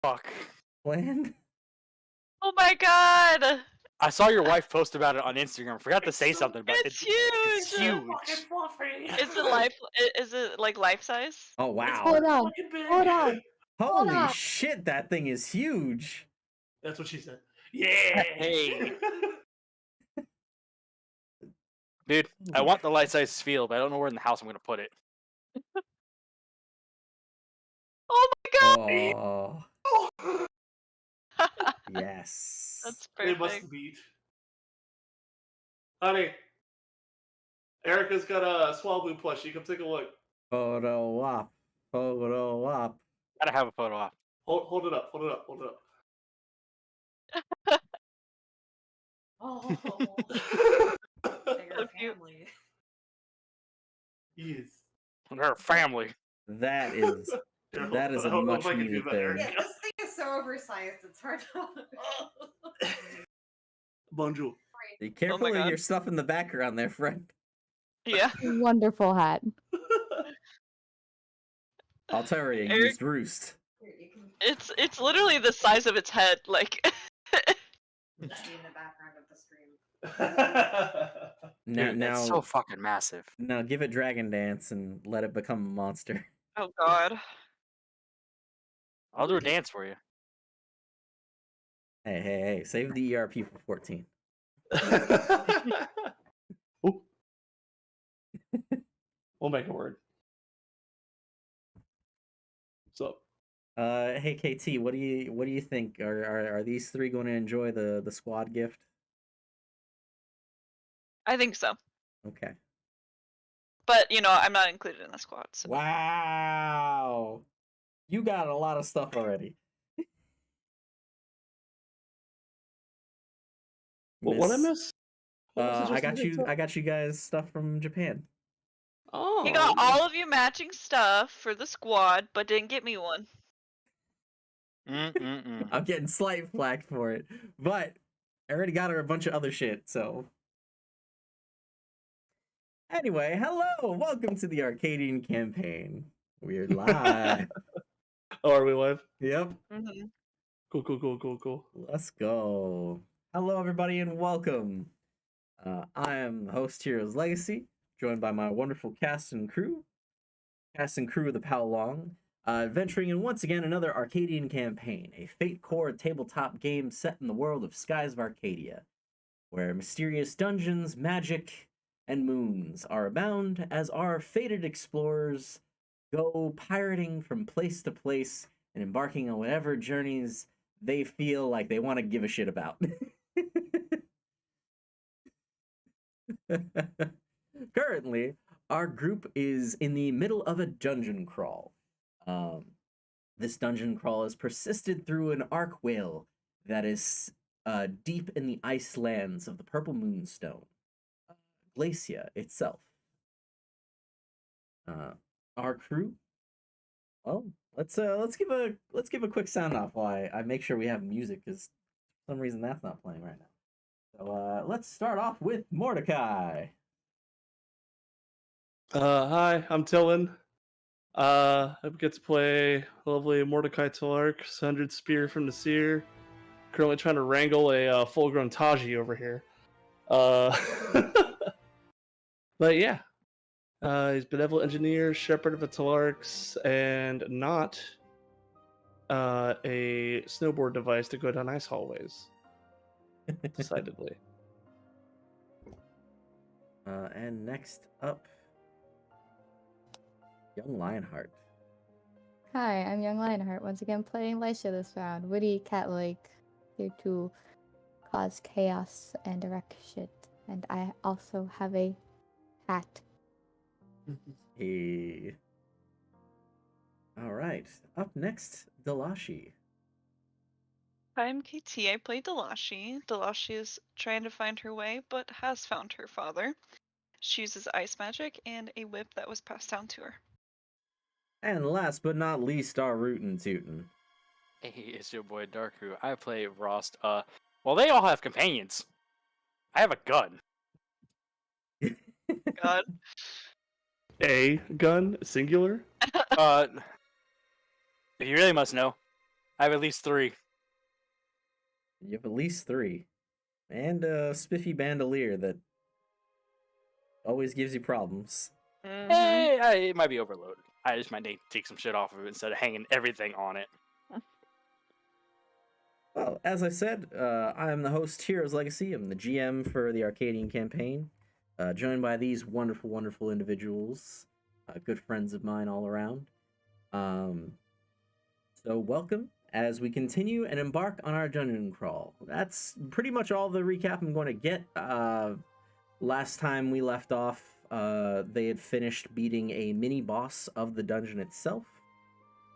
fuck? Planned? Oh my god! I saw your wife post about it on Instagram. I forgot to say something, but It's huge! It's huge. Fucking fluffy. Is it like life size? Oh wow! Hold on. Fucking big. Hold on. Hold Holy on. shit! That thing is huge. That's what she said. Yeah. Hey. Dude, I want the life-size field, but I don't know where in the house I'm gonna put it. Oh my god! Oh yes. That's They must perfect. beat. Honey, Erica's got a Swallow plushie. Come take a look. Photo op. Photo op. Gotta have a photo op. Hold it up. Hold it up. Hold it up. Oh, So bigger cute. family. Yes. Her family. That is that is I a don't know much if I can do needed that, thing. Erica. Yeah, this thing is so oversized, it's hard to. Bonjour. Be careful of God. your stuff in the background there, friend. Yeah. Wonderful hat. I'll tell you, Eric- used roost. Here, you can It's literally the size of its head, like see in the background of the stream. Now, Dude, now, it's so fucking massive. now give it Dragon Dance and let it become a monster. oh god. I'll do a dance for you. Hey, save the ERP for 14. Ooh. We'll make it work. What's up? Hey KT, what do you think? Are these three going to enjoy the squad gift? I think so. Okay. But I'm not included in the squad, so Wow. You got a lot of stuff already. What I miss? I got you guys stuff from Japan. Oh. he got all of you matching stuff for the squad, but didn't get me one. I'm getting slight flack for it, but I already got her a bunch of other shit, so. Anyway, hello! Welcome to the Arcadian campaign. We're live. Oh, are we live? Yep. Mm-hmm. Cool. Let's go. Hello, everybody, and welcome. I am the host, Heroes Legacy, joined by my wonderful cast and crew of the Powlong, adventuring in once again another Arcadian campaign, a Fate Core tabletop game set in the world of Skies of Arcadia, where mysterious dungeons, magic, and moons are abound as our fated explorers go pirating from place to place and embarking on whatever journeys they feel like they want to give a shit about. Currently, our group is in the middle of a dungeon crawl. This dungeon crawl has persisted through an arc whale that is deep in the ice lands of the Purple Moonstone, Glacia itself. Our crew. Well, let's give a quick sound off while I make sure we have music, because for some reason that's not playing right now. So let's start off with Mordecai. Hi, I'm Tillin. I get to play lovely Mordecai Talark, 100 Spear from the Seer. Currently trying to wrangle a full-grown Taji over here. But yeah, he's benevolent engineer, shepherd of the Talarks, and not a snowboard device to go down ice hallways. Decidedly. And next up, Young Lionheart. Hi, I'm Young Lionheart, once again playing Lycia this round. Witty, cat-like, here to cause chaos and wreck shit. And I also have a hat. Hey. All right. Up next, Delashi. I'm KT. I play Delashi. Delashi is trying to find her way, but has found her father. She uses ice magic and a whip that was passed down to her. And last but not least, our rootin' tootin'. Hey, it's your boy Darku. I play Rost. Well, they all have companions. I have a gun. God. A gun, singular? If you really must know, I have at least 3. You have at least 3. And a spiffy bandolier that always gives you problems. Mhm. It might be overloaded. I just might need to take some shit off of it instead of hanging everything on it. Well, as I said, I am the host, Heroes Legacy. I'm the GM for the Arcadian campaign, joined by these wonderful, wonderful individuals, good friends of mine all around. So welcome as we continue and embark on our dungeon crawl. That's pretty much all the recap I'm going to get. Last time we left off, they had finished beating a mini boss of the dungeon itself.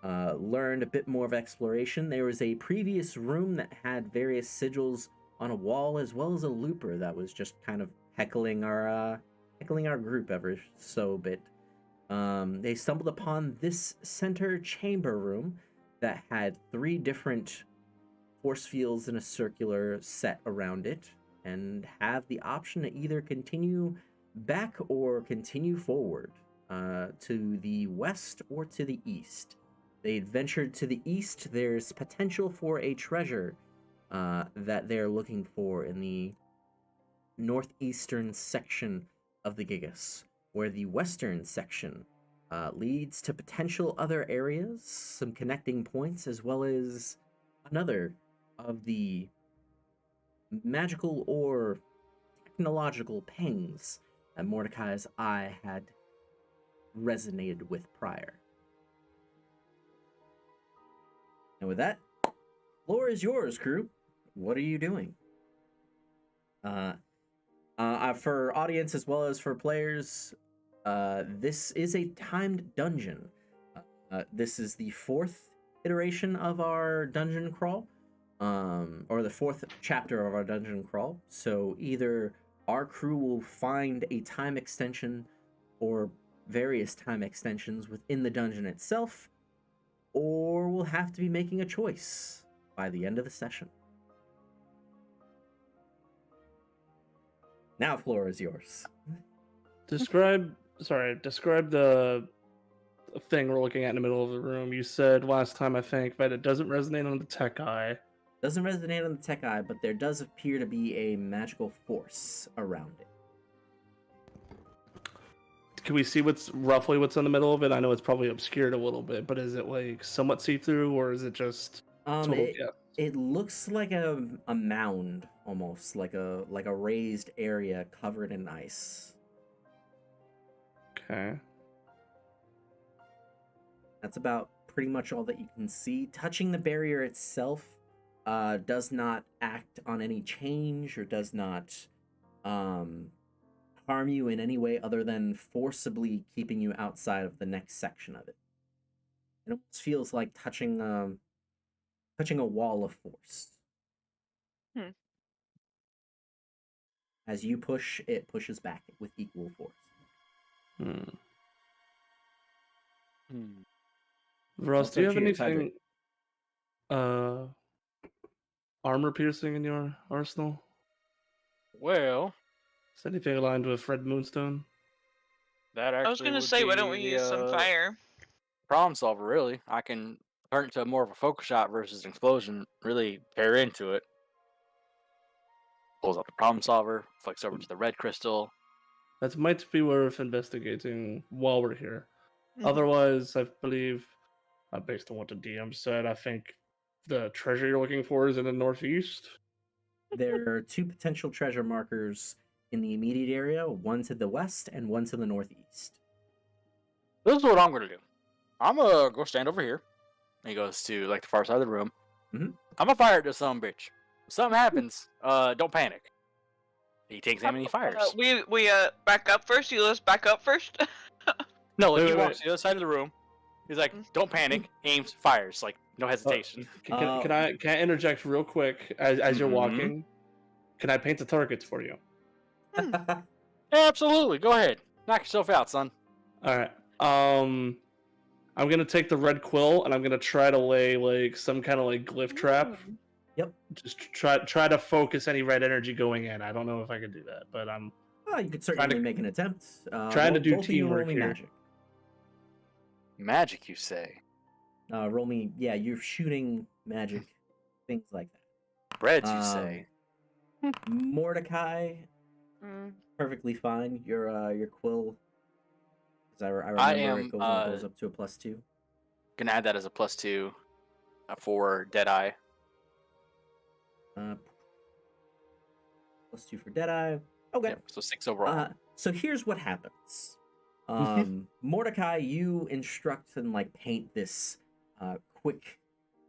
Learned a bit more of exploration. There was a previous room that had various sigils on a wall, as well as a looper that was just kind of heckling our group ever so bit. They stumbled upon this center chamber room that had 3 different force fields in a circular set around it, and have the option to either continue back or continue forward to the west or to the east. They ventured to the east. There's potential for a treasure that they're looking for in the northeastern section of the Gigas, where the western section leads to potential other areas, some connecting points, as well as another of the magical or technological pings that Mordecai's eye had resonated with prior. And with that, floor is yours, crew. What are you doing? For audience as well as for players, this is a timed dungeon. This is the 4th iteration of our dungeon crawl, or the 4th chapter of our dungeon crawl. So either our crew will find a time extension or various time extensions within the dungeon itself, or we'll have to be making a choice by the end of the session. Now, floor is yours. Describe the thing we're looking at in the middle of the room. You said last time, I think, that it doesn't resonate on the tech eye. Doesn't resonate on the tech eye, but there does appear to be a magical force around it. Can we see roughly what's in the middle of it? I know it's probably obscured a little bit, but is it like somewhat see-through, or is it just total guess? It looks like a mound, almost like a raised area covered in ice. Okay. That's about pretty much all that you can see. Touching the barrier itself does not act on any change, or does not harm you in any way other than forcibly keeping you outside of the next section of it. It almost feels like touching a wall of force. As you push, it pushes back with equal force. Ross, What's do you up have to your anything armor piercing in your arsenal? Well, Is anything aligned with Red Moonstone? that actually I was gonna would say, why be don't we the, use some fire? problem solver, really. I can turn it to more of a focus shot versus an explosion, really pair into it. Pulls up the problem solver, flicks over to the red crystal. That might be worth investigating while we're here. Mhm. Otherwise, I believe, based on what the DM said, I think the treasure you're looking for is in the northeast. There are 2 potential treasure markers in the immediate area, one to the west and one to the northeast. This is what I'm gonna do. I'm gonna go stand over here. And he goes to like the far side of the room. Mhm. I'm gonna fire at this son of a bitch. If something happens, don't panic. He takes aim and he fires. We back up first. You let us back up first. No, like, Wait, he wait, walks to the other side of the room. He's like, "Don't panic." Aims, fires, like no hesitation. Can I interject real quick as you're Mhm. walking? Can I paint the targets for you? Absolutely, go ahead. Knock yourself out, son. All right. I'm gonna take the red quill and I'm gonna try to lay like some kind of like glyph trap. Yep. Just try to focus any red energy going in. I don't know if I can do that, but I'm Well, you could certainly make an attempt. trying to do both of you roll teamwork me here. magic. Magic, you say? Roll me. Yeah, you're shooting magic, things like that. Reds, you say? Mordecai, Mm. perfectly fine. Your quill, because I I remember am it goes up to a +2. gonna add that as a +2 for Deadeye. +2 for Deadeye. Okay. Yep, so 6 overall. So here's what happens. Mordecai, you instruct and like paint this quick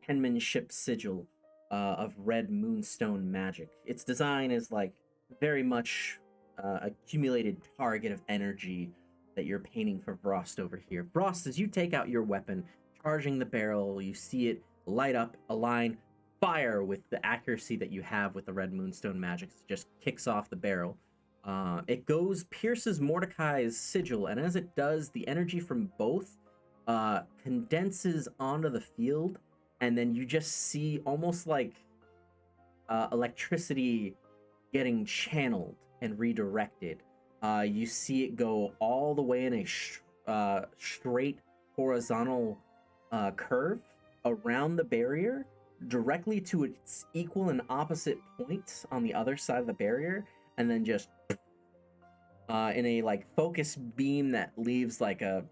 penmanship sigil of red moonstone magic. Its design is like very much accumulated target of energy that you're painting for Frost over here. Frost, as you take out your weapon, charging the barrel, you see it light up, align, fire with the accuracy that you have with the red moonstone magic. It just kicks off the barrel. It pierces Mordecai's sigil, and as it does, the energy from both condenses onto the field, and then you just see almost like electricity getting channeled and redirected. You see it go all the way in a straight horizontal curve around the barrier, directly to its equal and opposite point on the other side of the barrier, and then just in a like focus beam that leaves like a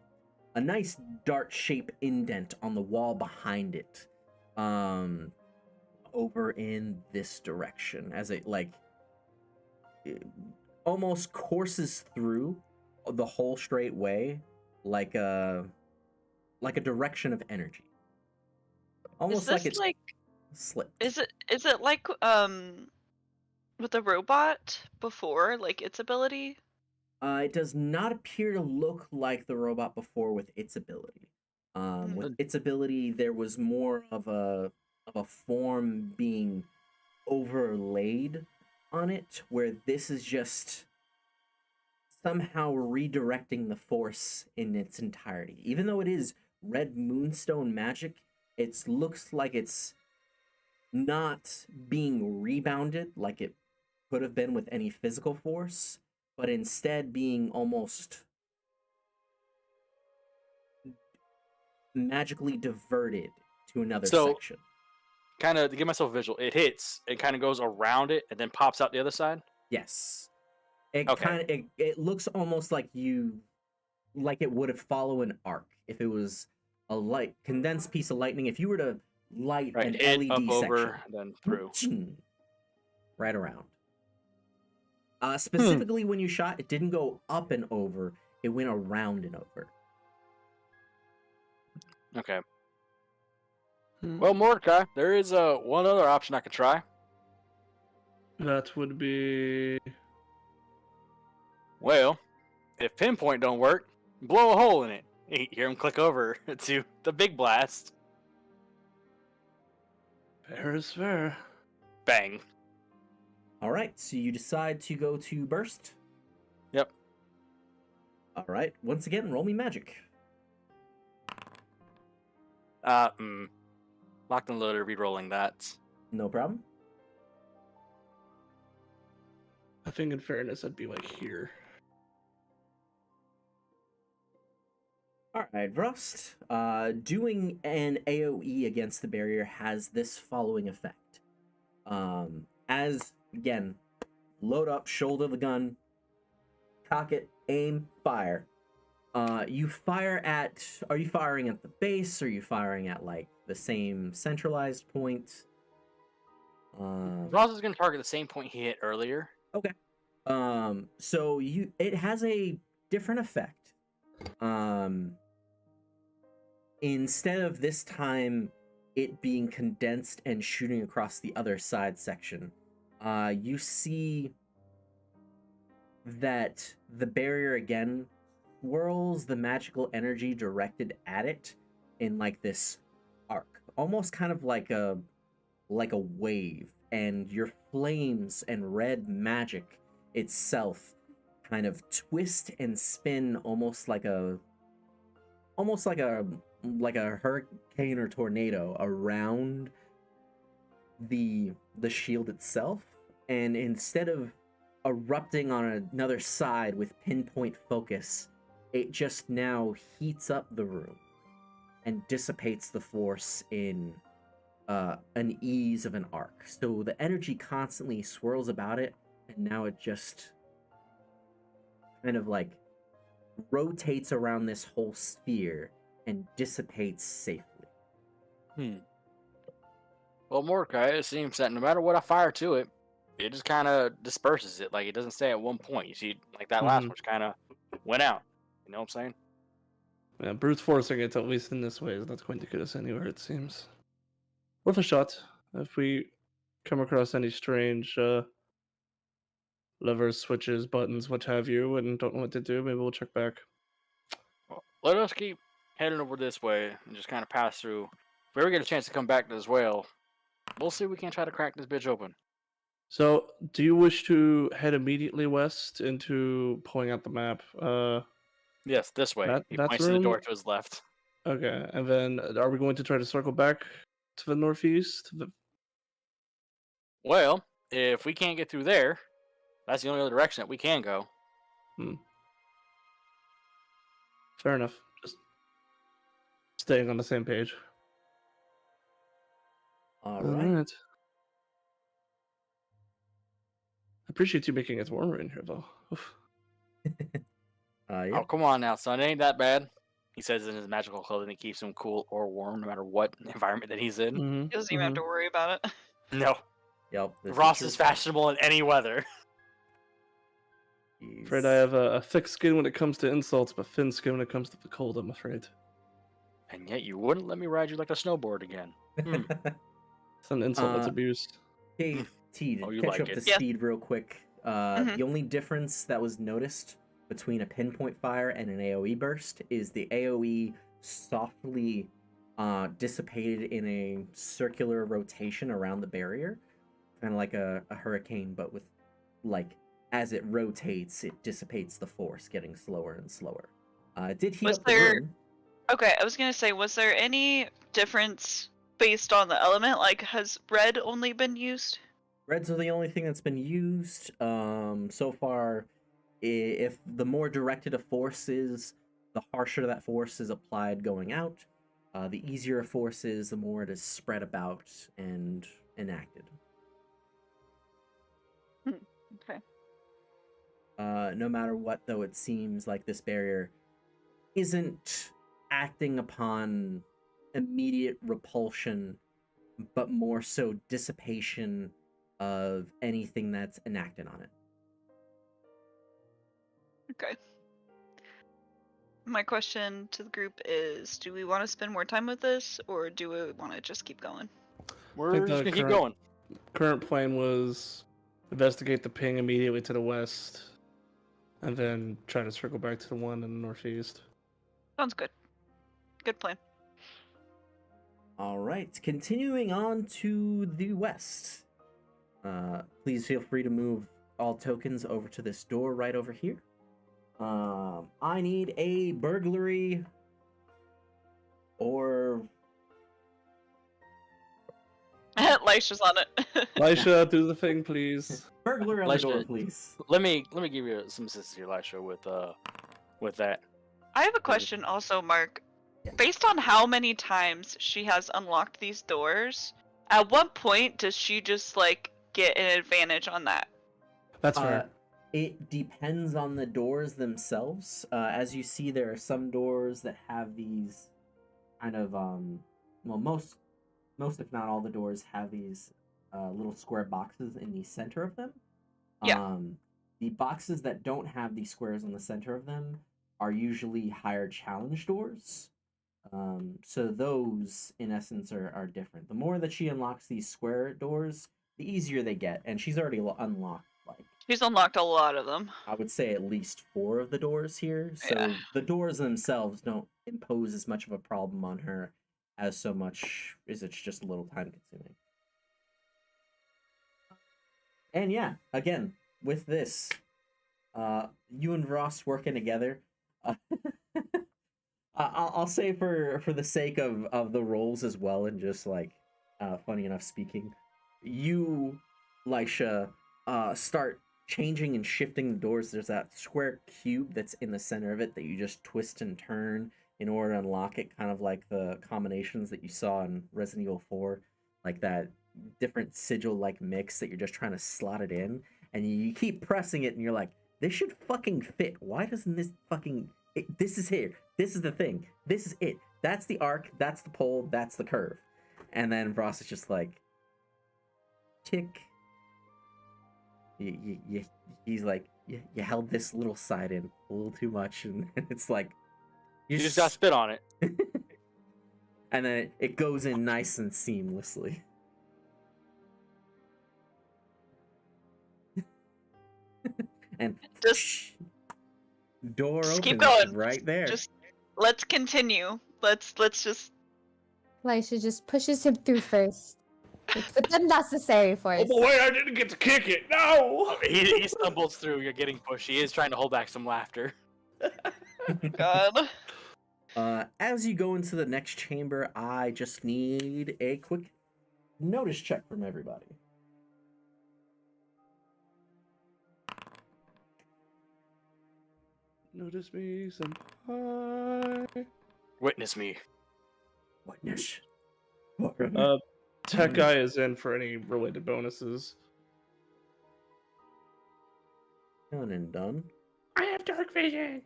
nice dart shape indent on the wall behind it, over in this direction, as it like it almost courses through the whole straight way, like a direction of energy, almost Is this like it's slipped. Is it like with the robot before, like its ability? It does not appear to look like the robot before with its ability. With its ability, there was more of a form being overlaid on it, where this is just somehow redirecting the force in its entirety. Even though it is red moonstone magic, it looks like it's not being rebounded like it could have been with any physical force, but instead being almost magically diverted to another section. Kind of to give myself a visual, it hits, it kind of goes around it, and then pops out the other side. Yes. It Okay. kind of it looks almost like it would have followed an arc if it was a light condensed piece of lightning. If you were to light an Hit LED up section, over, then through. right around. Specifically, when you shot, it didn't go up and over; it went around and over. Okay. Well, Mordecai, there is one other option I could try. That would be. Well, if pinpoint don't work, blow a hole in it. You hear him click over to the big blast. Fair is fair. Bang. All right, so you decide to go to burst. Yep. All right, once again, roll me magic. Locked and loaded, re-rolling that. No problem. I think in fairness, I'd be like here. All right, Rust. Doing an AoE against the barrier has this following effect. As, again, load up, shoulder the gun, cock it, aim, fire. You fire at... Are you firing at the base? Or are you firing at, like, the same centralized point? Ross is going to target the same point he hit earlier. Okay. So it has a different effect. Instead of this time it being condensed and shooting across the other side section, you see that the barrier again whirls the magical energy directed at it in like this arc, almost kind of like a wave, and your flames and red magic itself kind of twist and spin almost like a hurricane or tornado around the shield itself, and instead of erupting on another side with pinpoint focus, it just now heats up the room and dissipates the force in an ease of an arc. So the energy constantly swirls about it, and now it just kind of like rotates around this whole sphere and dissipates safely. Well, Mordecai, it seems that no matter what I fire to it, it just kind of disperses it. Like, it doesn't stay at one point. You see, like that last Mhm. one kind of went out. You know what I'm saying? Yeah, brute forcing it, at least in this way, is not going to get us anywhere, it seems. Worth a shot. If we come across any strange levers, switches, buttons, what have you, and don't know what to do, maybe we'll check back. Well, let us keep heading over this way and just kind of pass through. If we ever get a chance to come back as well, we'll see if we can't try to crack this bitch open. So, do you wish to head immediately west into pulling out the map? Yes, this way. He That's points to the room. door to his left. Okay, and then are we going to try to circle back to the northeast? Well, if we can't get through there, that's the only other direction that we can go. Fair enough. Just staying on the same page. All right. I appreciate you making it warmer in here, though. Oof. Yeah. Oh, come on now, son. It ain't that bad. He says in his magical clothing it keeps him cool or warm no matter what environment that he's in. Mhm, He doesn't even have mhm. to worry about it. No. Yep. this Ross true. is fashionable in any weather. Afraid I have a thick skin when it comes to insults, but thin skin when it comes to the cold, I'm afraid. And yet you wouldn't let me ride you like a snowboard again. It's an insult, that's abuse. Hey, T, to Oh, you catch like up it. to Yeah. speed real quick. Mhm. The only difference that was noticed between a pinpoint fire and an AoE burst is the AoE softly dissipated in a circular rotation around the barrier, kind of like a hurricane, but with like as it rotates, it dissipates the force, getting slower and slower. It did heat Was up the there- room. Okay, I was gonna say, was there any difference based on the element? Like, has red only been used? Reds are the only thing that's been used so far. If the more directed a force is, the harsher that force is applied going out. The easier a force is, the more it is spread about and enacted. Okay. No matter what, though, it seems like this barrier isn't acting upon immediate repulsion, but more so dissipation of anything that's enacted on it. Okay. My question to the group is, do we want to spend more time with this, or do we want to just keep going? We're just gonna keep going. Current plan was investigate the ping immediately to the west, and then try to circle back to the one in the northeast. Sounds good. Good plan. All right, continuing on to the west. Please feel free to move all tokens over to this door right over here. I need a burglary or Lisha's on it. Elisha, do the thing, please. burglary on the door, Elisha, please. Let me give you some assistance here, Elisha, with that. I have a question also, Mark. Based on how many times she has unlocked these doors, at what point does she just like get an advantage on that? That's fair. It depends on the doors themselves. As you see, there are some doors that have these kind of well, most if not all the doors have these little square boxes in the center of them. Yeah. The boxes that don't have these squares in the center of them are usually higher challenge doors. So those, in essence, are different. The more that she unlocks these square doors, the easier they get, and she's already unlocked, like, She's unlocked a lot of them. I would say at least 4 of the doors here. So Yeah. the doors themselves don't impose as much of a problem on her as so much as it's just a little time consuming. And yeah, again, with this, you and Ross working together, I'll say for the sake of the roles as well, and just like funny enough speaking, you, Lisha, start changing and shifting the doors. There's that square cube that's in the center of it that you just twist and turn in order to unlock it, kind of like the combinations that you saw in Resident Evil 4. like that different sigil-like mix that you're just trying to slot it in, and you keep pressing it, and you're like, this should fucking fit. Why doesn't this fucking... this is here. This is the thing. This is it. That's the arc. That's the pole. That's the curve. And then Ross is just like, tick. He's like, you held this little side in a little too much, and it's like... You just got spit on it. And then it goes in nice and seamlessly. And Just door just opens keep going. right there. Just let's continue. Let's just. Lisha just pushes him through first. But then necessary force. Oh boy, I didn't get to kick it. No. He stumbles through. You're getting pushed. He is trying to hold back some laughter. God. As you go into the next chamber, I just need a quick notice check from everybody. Notice me, senpai. Witness me. Witness. Tech guy is in for any related bonuses. Done and done. I have dark vision.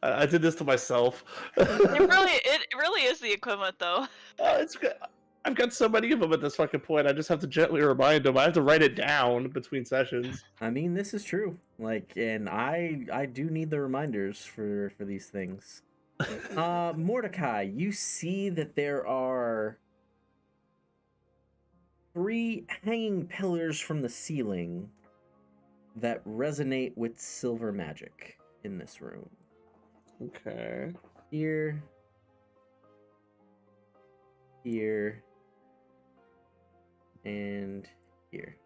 I did this to myself. It really is the equivalent though. It's good. I've got so many of them at this fucking point. I just have to gently remind them. I have to write it down between sessions. I mean, this is true. Like, and I do need the reminders for these things. Mordecai, you see that there are 3 hanging pillars from the ceiling that resonate with silver magic in this room. Okay. Here, here, and here.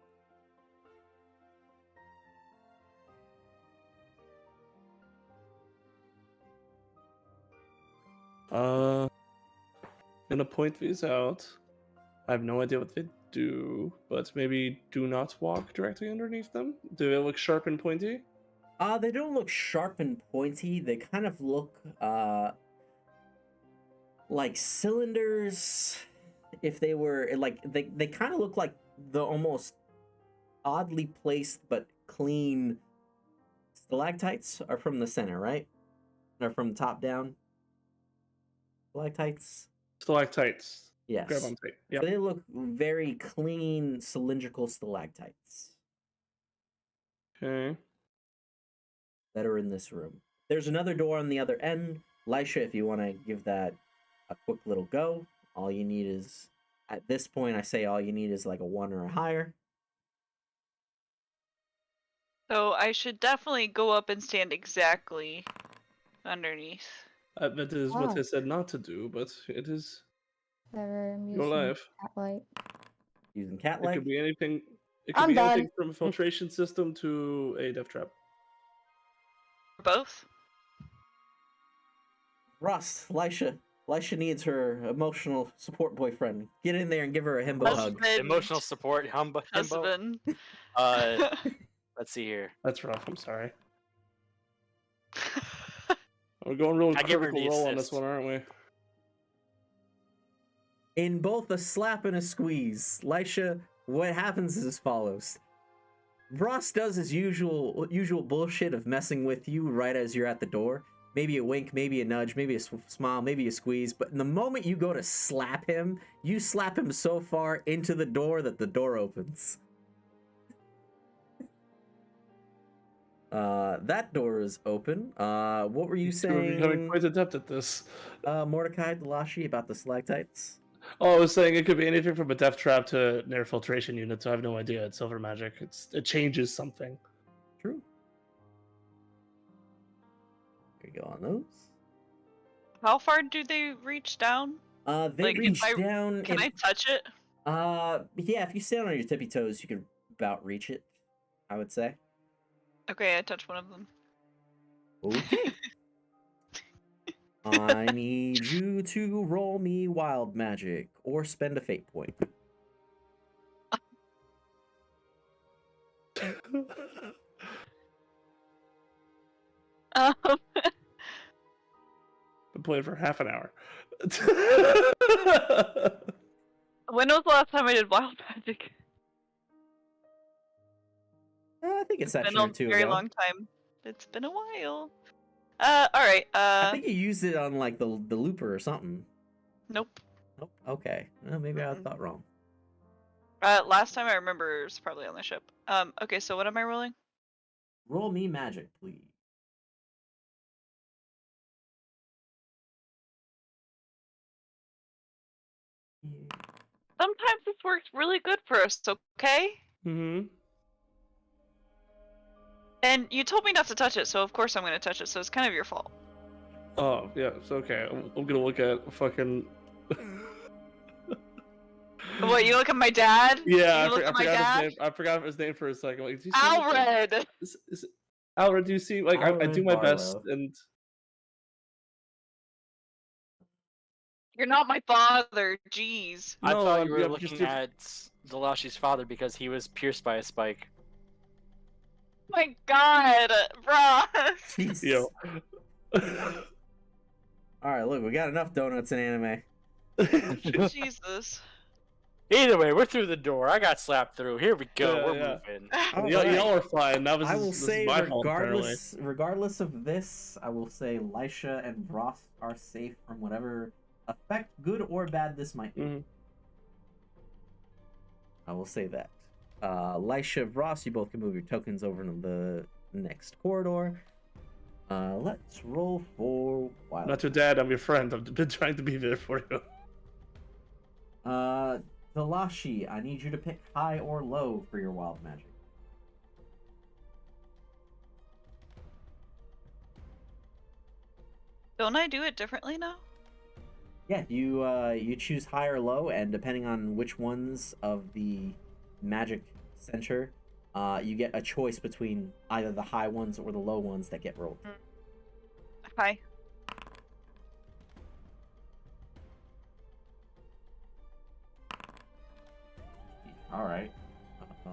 Gonna point these out. I have no idea what they do, but maybe do not walk directly underneath them. Do they look sharp and pointy? They don't look sharp and pointy. They kind of look like cylinders. If they were like they kind of look like the almost oddly placed but clean stalactites are from the center, right? Or from the top down. Stalactites. Stalactites. Yes. Grab on tight. Yeah. So they look very clean cylindrical stalactites Okay. that are in this room. There's another door on the other end. Lisha, if you want to give that a quick little go, all you need is, at this point, I say all you need is like a 1 or a higher. So I should definitely go up and stand exactly underneath. That is what Oh. I said not to do, but it is Never your using life. Catlight. Using cat It leg. could be anything. It could I'm be anything done. from a filtration system to a death trap. Both. Ross, Lisha. Lisha needs her emotional support boyfriend. Get in there and give her a himbo hug. Husband. Emotional support. Himbo. Husband. Let's see here. That's rough. I'm sorry. We're going real I give her critical the roll on this assist. one, aren't we? In both a slap and a squeeze, Lisha, what happens is as follows. Ross does his usual bullshit of messing with you right as you're at the door. Maybe a wink, maybe a nudge, maybe a smile, maybe a squeeze. But in the moment you go to slap him, you slap him so far into the door that the door opens. That door is open. What were you You're becoming saying, quite adept at this. Mordecai Delashi, about the stalactites? Oh, I was saying it could be anything from a death trap to an air filtration unit, so I have no idea. It's silver magic. It changes something. True. There you go on those. How far do they reach down? They Like, if reach I- down. Can I touch it? Yeah, if you stand on your tippy toes, you could about reach it, I would say. Okay, I touched one of them. Okay. I need you to roll me wild magic or spend a fate point. Um, Been playing for half an hour. When was the last time I did wild magic? I think a It's session been or a two very ago. long time. It's been a while. All right. I think you used it on like the looper or something. Nope. Nope. Okay. Well, maybe I Mm-mm. thought wrong. Last time I remember was probably on the ship. Okay, so what am I rolling? Roll me magic, please. Yeah. Sometimes this works really good for us, okay? Mm-hmm. And you told me not to touch it, so of course I'm gonna touch it, so it's kind of your fault. Oh, yeah, it's okay. I'm gonna look at fucking... What, you look at my dad? Yeah, You look at my forgot dad? his name. I forgot his name for a second. Like, do you see like, Alred! is Alred, do you see? Like, I do Alred my best, Barlow. and You're not my father, jeez. I No, thought you were yeah, looking just your- at Delashi's father because he was pierced by a spike. My god, bruh! Jesus. yo. All right, look, we got enough donuts in anime. Jesus. Either way, we're through the door. I got slapped through. Here we go. Yeah, we're yeah. moving. All Y'all right. are fine. That was I will this is say, my fault, apparently. regardless of this, I will say Lysha and Ross are safe from whatever effect, good or bad, this might be. Mhm. I will say that. Lysha, Ross, you both can move your tokens over to the next corridor. Let's roll for wild. Not your dad, I'm your friend. I've been trying to be there for you. Delashi, I need you to pick high or low for your wild magic. Don't I do it differently now? Yeah, you choose high or low, and depending on which ones of the magic center, you get a choice between either the high ones or the low ones that get rolled. Hi. All right. I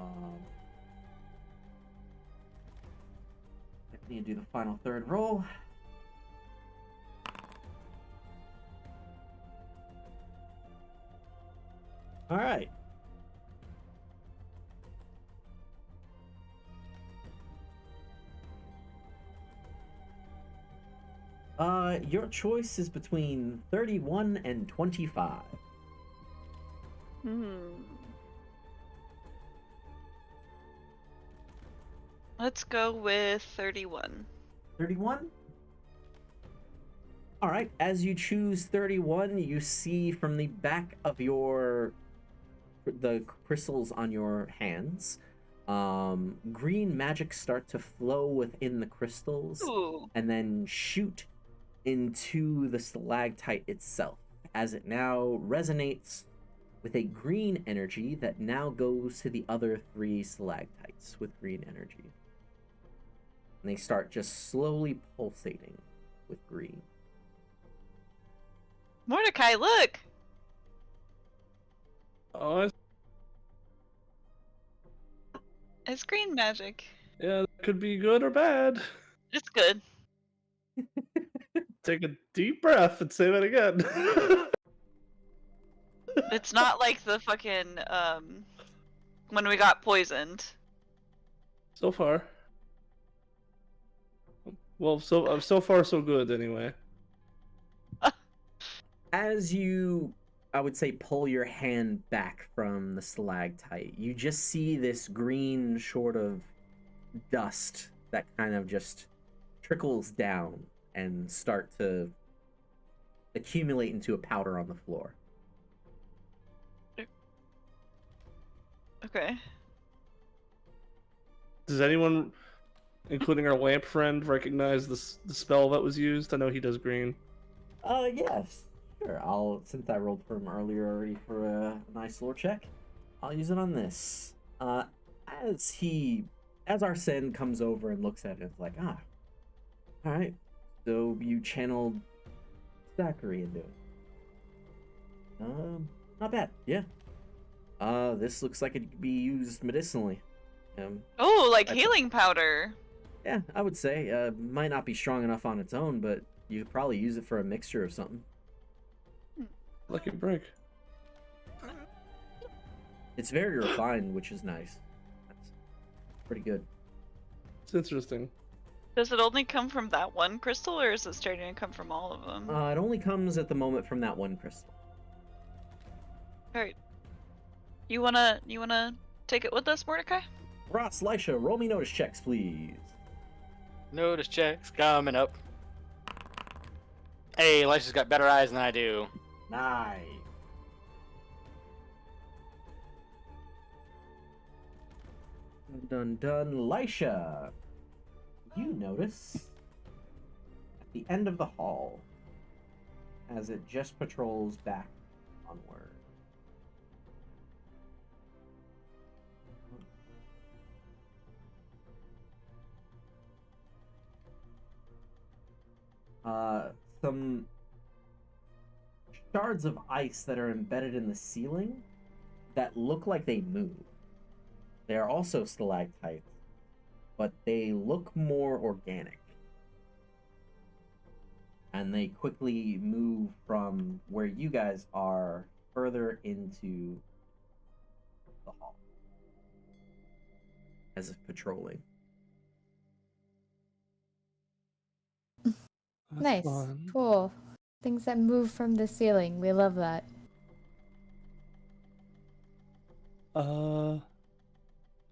need to do the final third roll. All right. Your choice is between 31 and 25. Let's go with 31. 31? All right, as you choose 31, you see from the back of the crystals on your hands, green magic start to flow within the crystals Ooh. and then shoot into the stalactite itself, as it now resonates with a green energy that now goes to the other 3 stalactites with green energy. And they start just slowly pulsating with green. Mordecai, look! Oh, It's green magic. yeah, that could be good or bad. It's good. Take a deep breath and say that again. It's not like the fucking, when we got poisoned. So far. Well, so far so good anyway. As you, I would say, pull your hand back from the stalactite, you just see this green sort of dust that kind of just trickles down and start to accumulate into a powder on the floor. Okay. Does anyone, including our lamp friend, recognize the spell that was used? I know he does green. Yes. Sure, since I rolled for him earlier already for a nice lore check, I'll use it on this. As Arsene comes over and looks at it, it's like, alright, so you channeled Zachary into it. Not bad, yeah. This looks like it could be used medicinally. Oh, like That's- healing powder. Yeah, I would say, might not be strong enough on its own, but you could probably use it for a mixture of something. Lucky break. It's very refined, which is nice. That's pretty good. It's interesting. Does it only come from that one crystal, or is it starting to come from all of them? It only comes at the moment from that one crystal. All right. You wanna take it with us, Mordecai? Ross, Lisha, roll me notice checks, please. Notice checks coming up. Hey, Elisha's got better eyes than I do. Nice. Dun. Lisha, you notice at the end of the hall, as it just patrols back onward, some shards of ice that are embedded in the ceiling that look like they move. They are also stalactites, but they look more organic. And they quickly move from where you guys are further into the hall as if patrolling. That's Nice. fun. Cool. Things that move from the ceiling. We love that.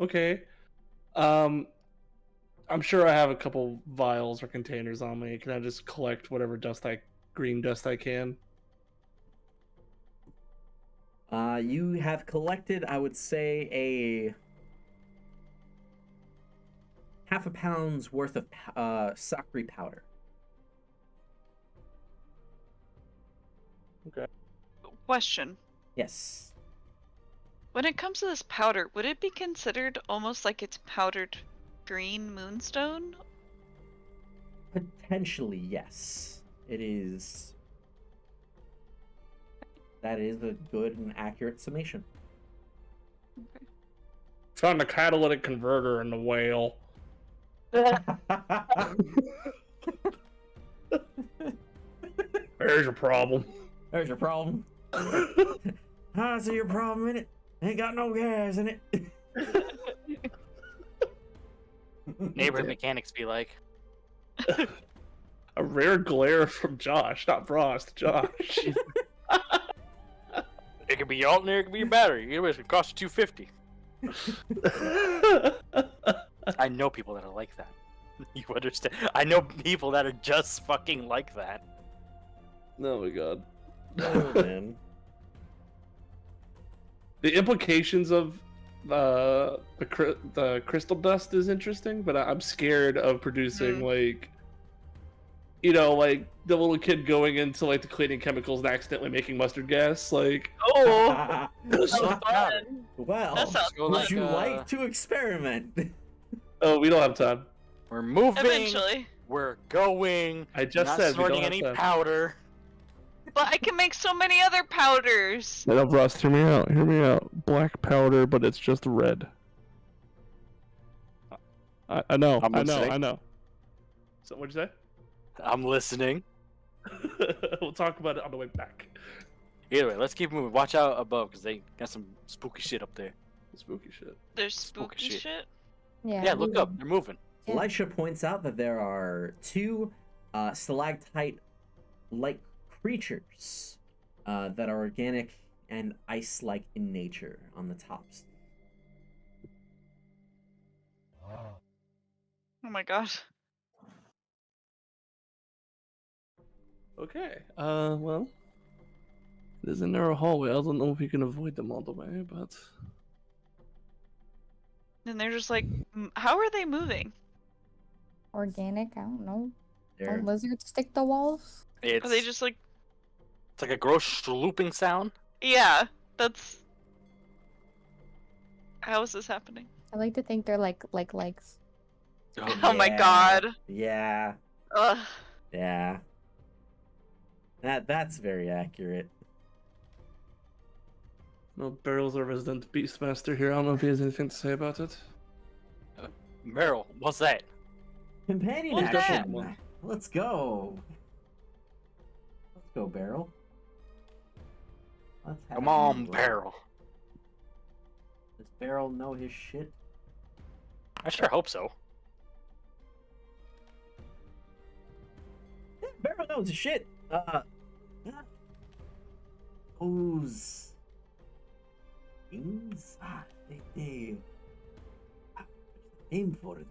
Okay. I'm sure I have a couple vials or containers on me. Can I just collect whatever green dust I can? You have collected, I would say, a half a pound's worth of sacri powder. Okay. Question. Yes. When it comes to this powder, would it be considered almost like it's powdered green moonstone? Potentially, yes. It is. That is a good and accurate summation. Found a catalytic converter in the whale. There's your problem. There's your problem. I see your problem in it. Ain't got no gas in it. Neighborhood mechanics be like. A rare glare from Josh, not Frost. Josh. It could be your alternator, it could be your battery. It could cost you $250. I know people that are like that. You understand? I know people that are just fucking like that. Oh my god. Oh, man. The implications of the crystal dust is interesting, but I'm scared of producing like the little kid going into like the cleaning chemicals and accidentally making mustard gas. Like, Oh, So Well, That sounds go would like, you like to experiment? oh, we don't have time. we're moving. eventually. We're going. I just not said we snorting don't have any time. powder. But I can make so many other powders. No, Rust, hear me out. Hear me out. Black powder, but it's just red. I know. I'm listening. I know. So what'd you say? I'm listening. We'll talk about it on the way back. Either way, let's keep moving. Watch out above, because they got some spooky shit up there. Spooky shit. There's Spooky spooky shit. shit. Yeah, look up. They're moving. Yeah. Elisha points out that there are two stalactite-like creatures that are organic and ice-like in nature on the tops. Oh my god. Okay. Well, there's a narrow hallway. I don't know if you can avoid them all the way, but And they're just like, how are they moving? Organic, I don't know. They're Don't lizards stick to walls? It's, Are they just like, it's like a gross looping sound. yeah, that's. How is this happening? I like to think they're like legs. Oh my yeah, god. Yeah, Ugh. yeah. That's very accurate. no, Barrel's our resident beastmaster here. I don't know if he has anything to say about it. Meryl, what's that? Companion What's action. that? Let's go. Let's go, Barrel. Let's have Come on, you roll. Barrel. Does Barrel know his shit? I sure hope so. Yeah, Barrel knows his shit. Those things. They aim for it.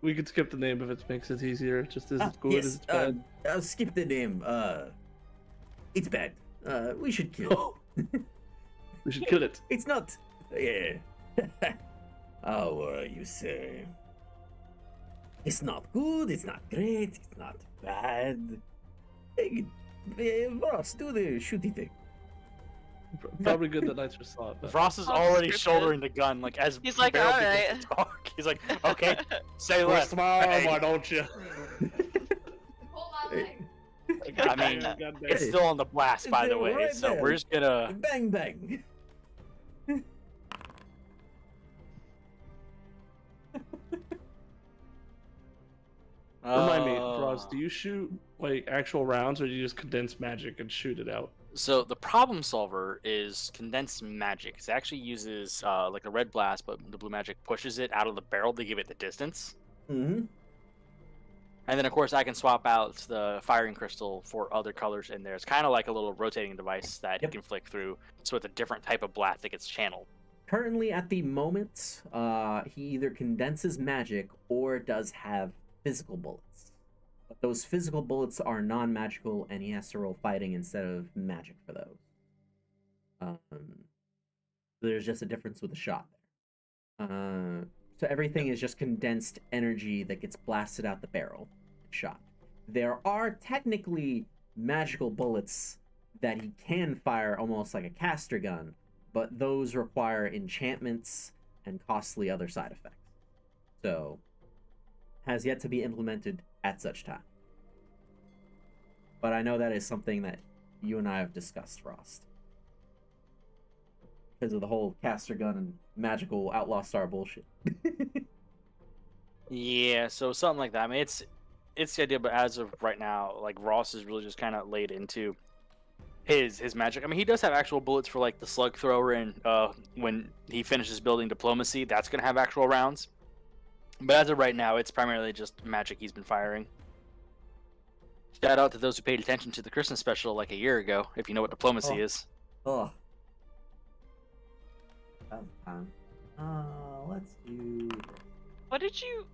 We could skip the name if it makes it easier. Just as good yes, as it's bad. I'll skip the name. It's bad. We should kill it. We should kill it. It's not. Yeah. How you say? It's not good. It's not great. It's not bad. Hey, Ross, do the shooty thing. Probably good that Nitro saw it. But... Ross is Oh, already scripted. shouldering the gun, like as He's like, Barrel "All begins right." to talk. He's like, okay, say Twist less. my arm, Hey. why don't you? Pull my leg. I mean, it's still on the blast, by the It's way. right So there. we're just gonna. Bang bang. Remind me, Ross, do you shoot like actual rounds, or do you just condense magic and shoot it out? So the problem solver is condensed magic. It actually uses like a red blast, but the blue magic pushes it out of the barrel to give it the distance. Mm-hmm. And then of course I can swap out the firing crystal for other colors in there. It's kind of like a little rotating device that you Yep. can flick through, so it's a different type of blast that gets channeled. Currently, at the moment, he either condenses magic or does have physical bullets. But those physical bullets are non-magical, and he has to roll fighting instead of magic for those. There's just a difference with the shot there. So everything is just condensed energy that gets blasted out the barrel and shot. There are technically magical bullets that he can fire almost like a caster gun, but those require enchantments and costly other side effects. So, has yet to be implemented at such time. But I know that is something that you and I have discussed, Frost. Because of the whole caster gun and magical outlaw star bullshit. Yeah, so something like that. I mean, it's the idea, but as of right now, like Ross is really just kind of laid into his magic. I mean, he does have actual bullets for like the slug thrower, and when he finishes building diplomacy, that's gonna have actual rounds. But as of right now, it's primarily just magic he's been firing. Shout out to those who paid attention to the Christmas special like a year ago, if you know what diplomacy Oh. is. Ugh. That was time. Let's do this. What are you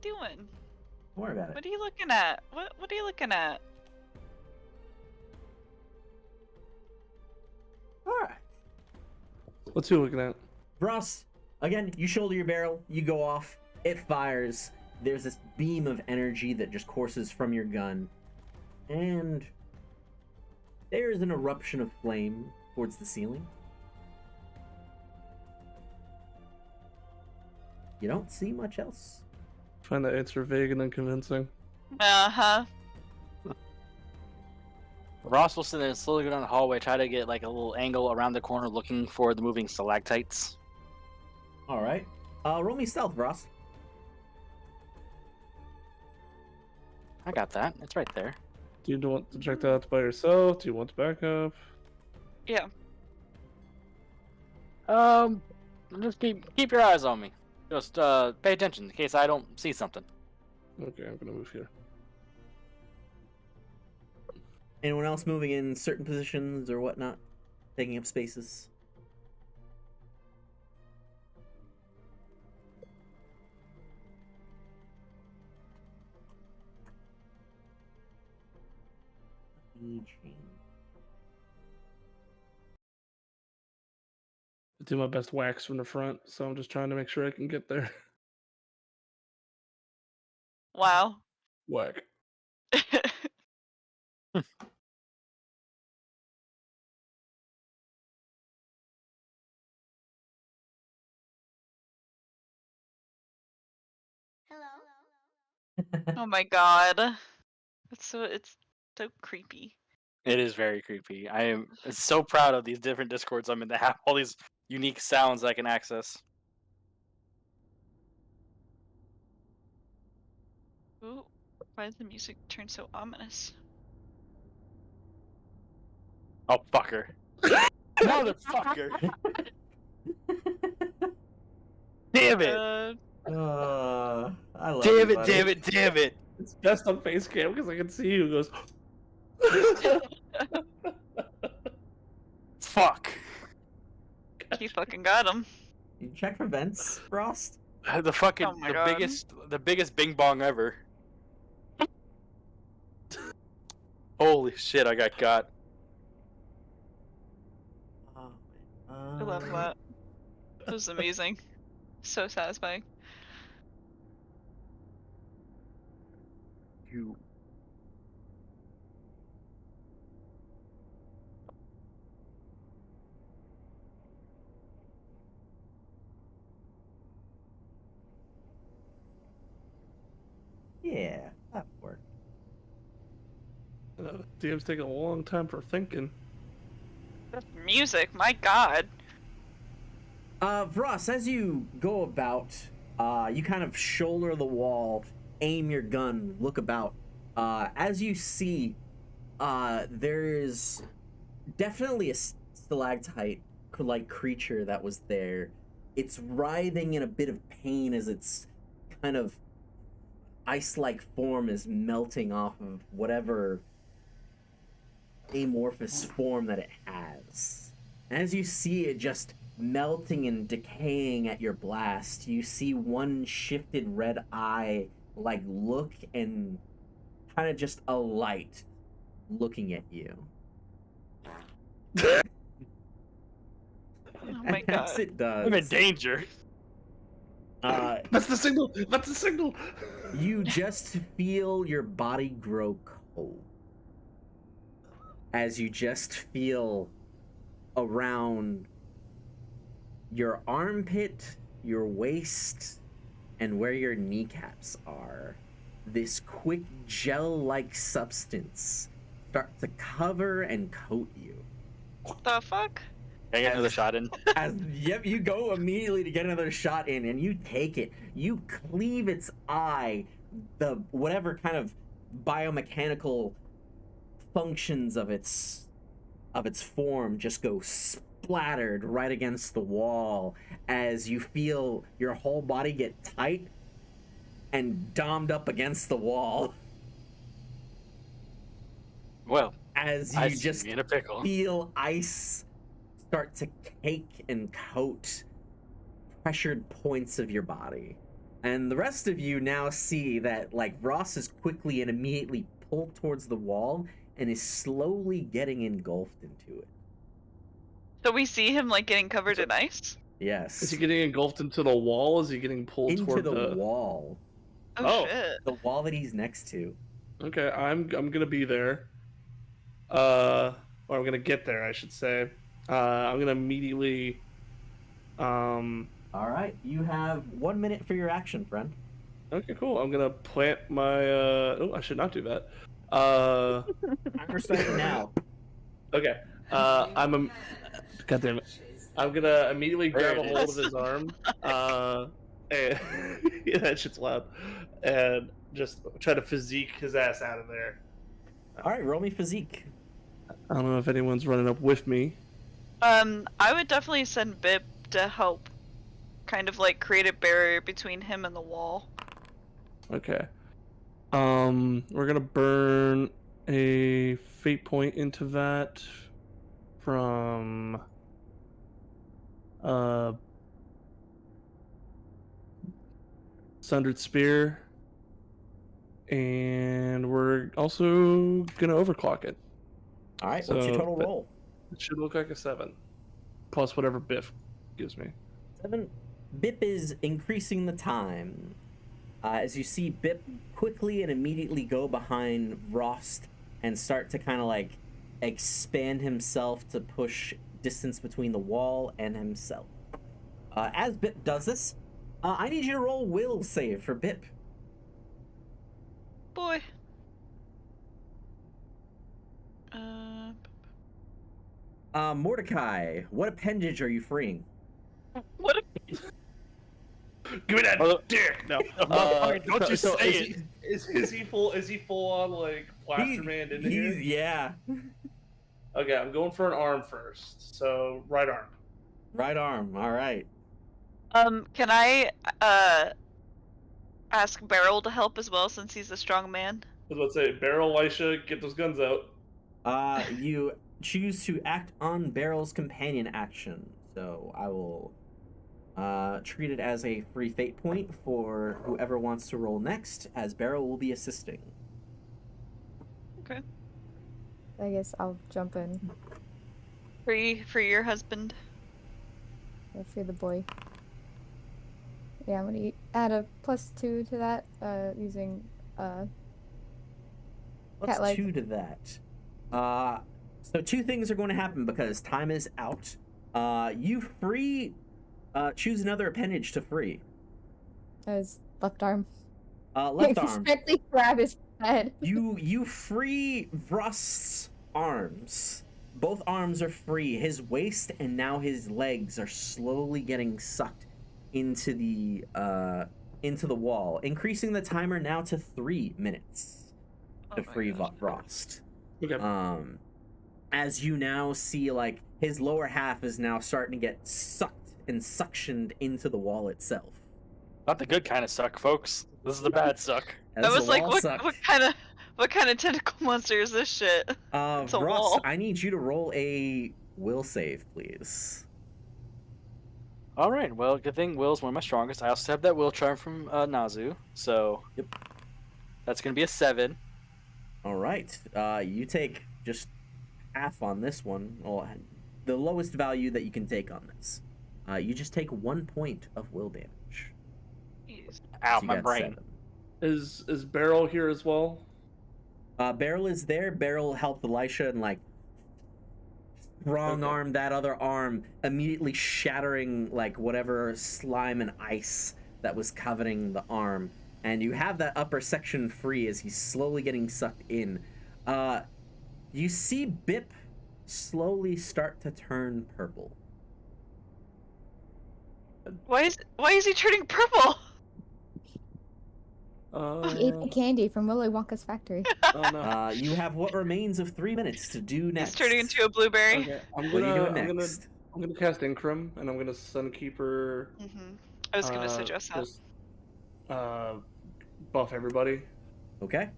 doing? Don't worry about it. What are you looking at? What are you looking at? Alright. What's he looking at? Ross, again, you shoulder your barrel, you go off, it fires. There's this beam of energy that just courses from your gun, and there's an eruption of flame towards the ceiling. You don't see much else. Find that answer vague and unconvincing. Uh-huh. Ross will sit there and slowly go down the hallway, try to get like a little angle around the corner looking for the moving stalactites. Alright. Roll me stealth, Ross. I got that. It's right there. Do you want to check that out by yourself? Do you want to back up? Yeah. Just keep your eyes on me. Just pay attention in case I don't see something. Okay, I'm gonna move here. Anyone else moving in certain positions or whatnot? Taking up spaces? Let me change. I do my best wax from the front, so I'm just trying to make sure I can get there. Wow. Whack. Oh my god. It's so creepy. It is very creepy. I am so proud of these different discords I'm in that have all these unique sounds I can access. Ooh. Why did the music turn so ominous? Oh, fucker. Motherfucker. Damn it. I love Damn you, it, buddy. damn it, damn it. It's best on face cam because I can see who goes. Fuck. He fucking got him. You check for vents, Frost? The fucking Oh my God. the biggest bing bong ever. Holy shit, I got. I love that. It was amazing. So satisfying. You. Yeah, that worked. DM's taking a long time for thinking. That music, my god. Ross, as you go about, you kind of shoulder the wall, aim your gun, look about. As you see, there's definitely a stalactite-like creature that was there. It's writhing in a bit of pain as its kind of ice-like form is melting off of whatever amorphous form that it has. As you see it just melting and decaying at your blast, you see one shifted red eye like look and kind of just a light looking at you. Oh my As god. it does, I'm in danger. That's the signal. That's the signal. you just feel your body grow cold. As you just feel around your armpit, your waist, and where your kneecaps are, this quick gel-like substance start to cover and coat you. What the fuck? Can I get another shot in? As yep, you go immediately to get another shot in, and you take it. You cleave its eye. The whatever kind of biomechanical functions of its form just go splattered right against the wall as you feel your whole body get tight and dommed up against the wall. Well, As I you see just me in a pickle. feel ice start to cake and coat pressured points of your body. And the rest of you now see that, like, Ross is quickly and immediately pulled towards the wall and is slowly getting engulfed into it. So we see him like getting covered in ice? Yes. Is he getting engulfed into the wall? Is he getting pulled into toward the wall. Oh, Oh. shit. The wall that he's next to. Okay, I'm gonna be there. Or I'm gonna get there, I should say. I'm gonna immediately. All right, you have 1 minute for your action, friend. Okay, cool. I'm gonna plant my. Oh, I should not do that. Timer starting now. Okay. I'm. God damn it. I'm gonna immediately grab a There it hold of his arm. And yeah, that shit's loud. And just try to physique his ass out of there. All right, roll me physique. I don't know if anyone's running up with me. I would definitely send Bip to help kind of like create a barrier between him and the wall. Okay. We're gonna burn a fate point into that from Sundered Spear, and we're also gonna overclock it. All right, what's your So, total but- roll? It should look like a 7, plus whatever Biff gives me. 7. Bip is increasing the time. As you see Bip quickly and immediately go behind Rost and start to kind of like expand himself to push distance between the wall and himself. As Bip does this, I need you to roll will save for Bip. Boy. Mordecai, what appendage are you freeing? What a Give me that Oh, dick! No. Motherfucker, don't you say is it. Is he full on like Plaster Man into here? Yeah. Okay, I'm going for an arm first. So right arm. Right arm. All right. Can I ask Beryl to help as well since he's a strong man? I was about to say, Beryl, Elisha, get those guns out. You choose to act on Beryl's companion action, so I will treat it as a free fate point for whoever wants to roll next, as Beryl will be assisting. Okay. I guess I'll jump in. For your husband. Yeah, for the boy. Yeah, I'm gonna add a +2 to that, using Plus Cat-like. 2 to that. So two things are going to happen because time is out. You choose another appendage to free. his left arm. Left arm. Directly grab his head. You free Vrust's arms. Both arms are free. His waist and now his legs are slowly getting sucked into the wall, increasing the timer now to 3 minutes to free Vrust. Okay. As you now see, like, his lower half is now starting to get sucked and suctioned into the wall itself. Not the good kind of suck, folks. This is the bad suck. That's I was the like, wall suck. what kind of tentacle monster is this shit? It's a Vrust, wall. I need you to roll a will save, please. All right. Well, good thing Will's one of my strongest. I also have that will charm from Nazu, so Yep. that's gonna be a 7. All right. You take just half on this one. Well, the lowest value that you can take on this. You just take 1 point of will damage. Jeez. Ow, So you my got brain. 7. Is Beryl here as well? Beryl is there. Beryl helped Elisha and like strong arm that other arm, immediately shattering like whatever slime and ice that was covering the arm. And you have that upper section free as he's slowly getting sucked in. You see Bip slowly start to turn purple. Why is he turning purple? He ate the candy from Willy Wonka's factory. Oh no. You have what remains of 3 minutes to do next. He's turning into a blueberry. Okay, What are you doing next? I'm gonna cast Incrum, and I'm gonna Sunkeeper. I was gonna suggest that. Just, buff everybody. Okay.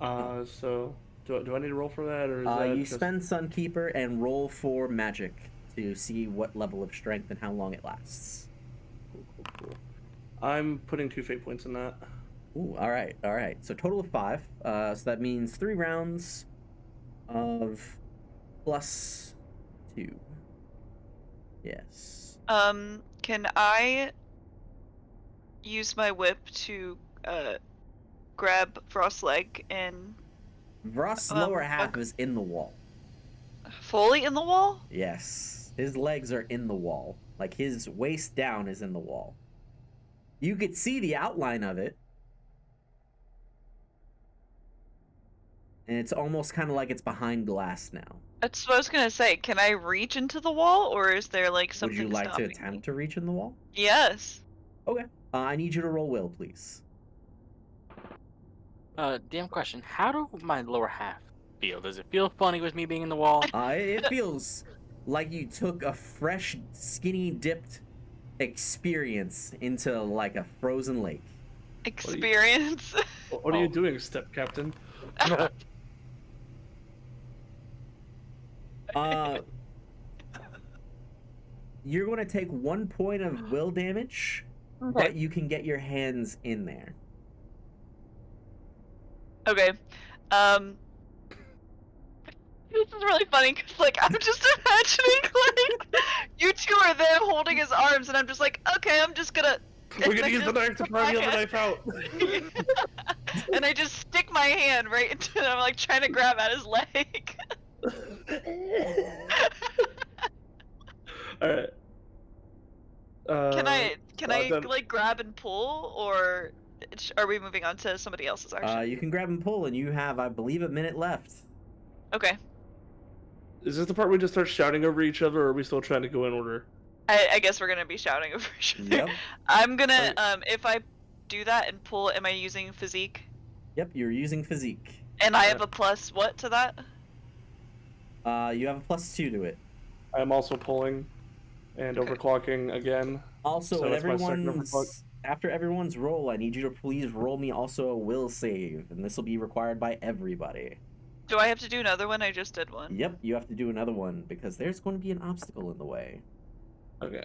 So do I need to roll for that, or is that You just... spend Sunkeeper and roll for magic to see what level of strength and how long it lasts. Cool. I'm putting 2 fate points in that. Ooh, all right. So total of 5. So that means 3 rounds of +2. Yes. Can I use my whip to grab Frost's leg and Vrust's lower half is in the wall. fully in the wall? Yes. His legs are in the wall. Like his waist down is in the wall. You could see the outline of it. And it's almost kind of like it's behind glass now. That's what I was gonna say. Can I reach into the wall, or is there like something Would you like to stopping attempt me? to reach in the wall? Yes. Okay. I need you to roll will, please. Damn question. How do my lower half feel? Does it feel funny with me being in the wall? It feels like you took a fresh, skinny dipped experience into like a frozen lake. Experience. What are you doing, Step Captain? You're going to take 1 point of will damage, but you can get your hands in there. Okay. This is really funny because, like, I'm just imagining, like, you two are there holding his arms, and I'm just like, okay, I'm just gonna. We're gonna use the knife to pry the other knife out. And I just stick my hand right into it. I'm like trying to grab at his leg. All right. Can I then- like grab and pull, or are we moving on to somebody else's action? You can grab and pull, and you have, I believe, a minute left. Okay. Is this the part we just start shouting over each other, or are we still trying to go in order? I guess we're gonna be shouting over each other. Yep. I'm gonna if I do that and pull, am I using physique? Yep, you're using physique. And I have a plus what to that? You have a +2 to it. I'm also pulling and Okay. overclocking again. Also, So at that's my second everyone's after everyone's roll, I need you to please roll me also a will save, and this will be required by everybody. Do I have to do another one? I just did one. Yep, you have to do another one because there's going to be an obstacle in the way. Okay.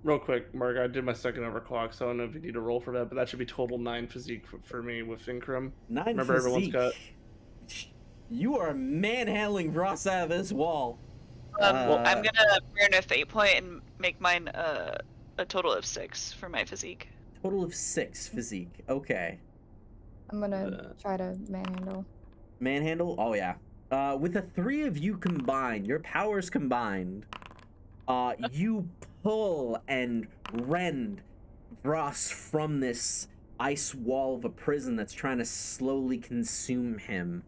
Real quick, Mark, I did my second overclock, so I don't know if you need to roll for that, but that should be total 9 physique for me with Incrum. 9 Remember, everyone's physique. got- You are manhandling Ross out of this wall. I'm gonna burn a fate point and make mine a total of 6 for my physique. Total of 6 physique. Okay. I'm gonna try to manhandle. Manhandle? Oh, yeah. With the 3 of you combined, your powers combined, you pull and rend Ross from this ice wall of a prison that's trying to slowly consume him,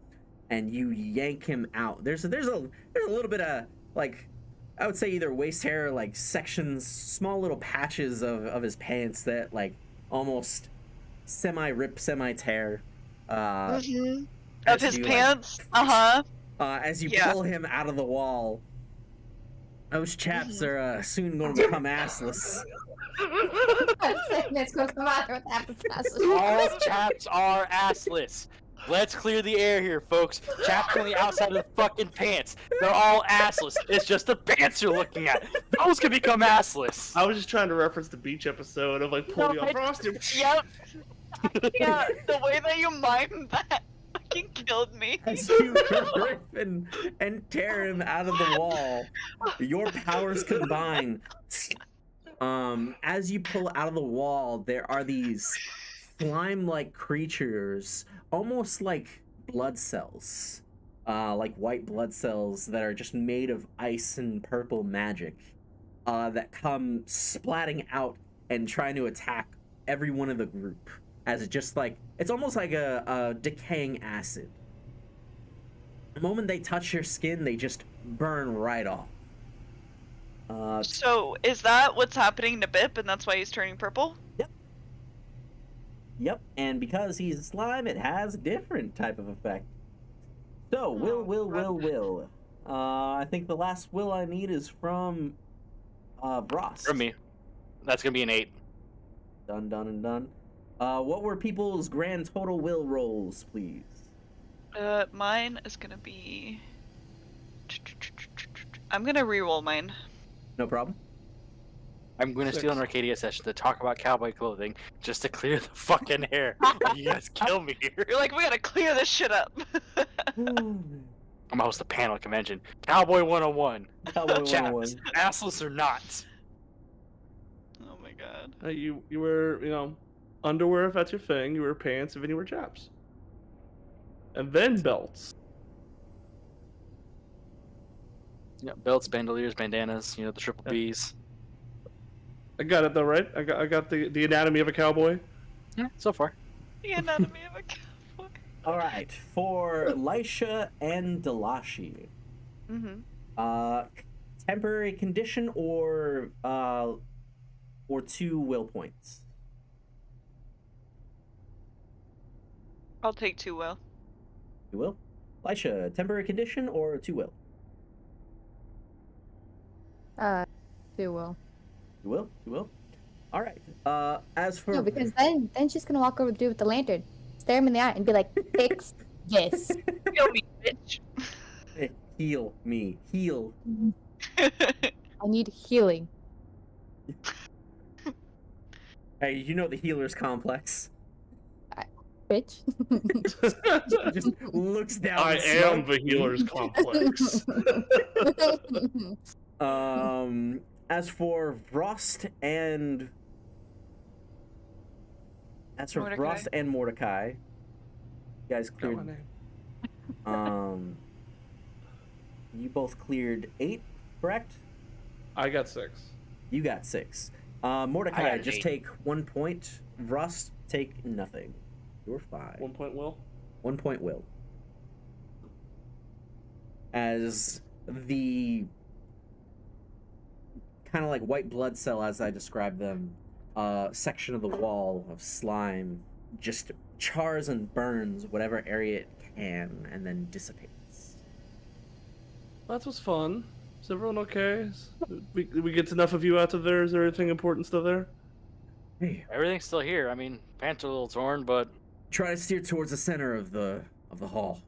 and you yank him out. There's a little bit of, like, I would say either waist hair, like sections, small little patches of his pants that like almost semi-rip, semi-tear. Of as his you, pants? as you Yeah. pull him out of the wall. Those chaps are soon going to become assless. Let's go come out with All chaps are assless. Let's clear the air here, folks. Chaps on the outside of the fucking pants. They're all assless. It's just the pants you're looking at. Those can become assless. I was just trying to reference the beach episode of like pulling off frosting. Yep. Yeah, the way that you mimed that fucking killed me. As you rip and tear him out of the wall, your powers combine. As you pull out of the wall, there are these slime-like creatures, almost like blood cells, like white blood cells that are just made of ice and purple magic, that come splatting out and trying to attack every one of the group. As it just like, it's almost like a decaying acid. The moment they touch your skin, they just burn right off. So, is that what's happening to Bip and that's why he's turning purple? Yep, and because he's slime, it has a different type of effect. So, will. I think the last will I need is from Ross. From me. That's gonna be an 8. Done. What were people's grand total will rolls, please? Mine is gonna be... I'm gonna re-roll mine. No problem. I'm gonna steal an Arcadia session to talk about cowboy clothing just to clear the fucking hair. You guys kill me here. You're like, we gotta clear this shit up. I'm gonna host a panel convention. Cowboy 101. Cowboy Chaps, 101. assless or not. Oh my god. You wear, underwear if that's your thing. You wear pants, and then you wear chaps. And then belts. Yeah, belts, bandoliers, bandanas, the triple Bs. I got it though, right? I got the anatomy of a cowboy. Yeah, so far. The anatomy of a cowboy. All right, for Lisha and Delashi, temporary condition or 2 will points. I'll take 2 will. 2 will. Lisha, temporary condition or 2 will. 2 will. 2 will. 2 will. All right. As for No, because then she's gonna walk over to the dude with the lantern, stare him in the eye, and be like, "Fix this." Kill me, bitch. Heal me. Heal. I need healing. Hey, you know the healer's complex. Bitch. Just looks down. I the am slope. the healer's complex. As for Frost and Mordecai, you guys Got my cleared. name. You both cleared 8, correct? I got 6. You got 6. I Mordecai, got an just 8. take 1 point. Rust, take nothing. You're 5. 1 point will. 1 point will. As the kind of like white blood cell, as I described them, section of the wall of slime just chars and burns whatever area it can and then dissipates. That was fun. Is everyone okay? We get enough of you out of there? Is there anything important still there? Hey, Everything's still here. I mean, pants are a little torn, but try to steer towards the center of the hall.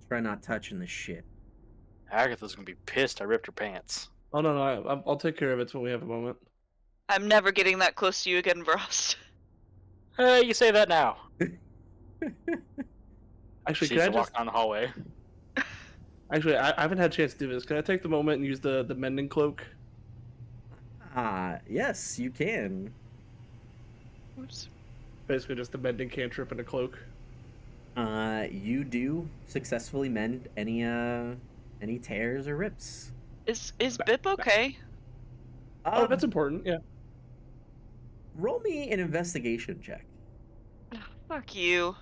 Try not touching this shit. Agatha's gonna be pissed I ripped her pants. Oh no, I'll take care of it when we have a moment. I'm never getting that close to you again, Vrost. Hey, you say that now. Actually, She's can I walk just? down the hallway. Actually, I haven't had a chance to do this. Can I take the moment and use the mending cloak? Yes, you can. Oops. Basically, just the mending cantrip and a cloak. You do successfully mend any tears or rips. Is Bip okay? Oh, that's important. Yeah. Roll me an investigation check. Fuck you.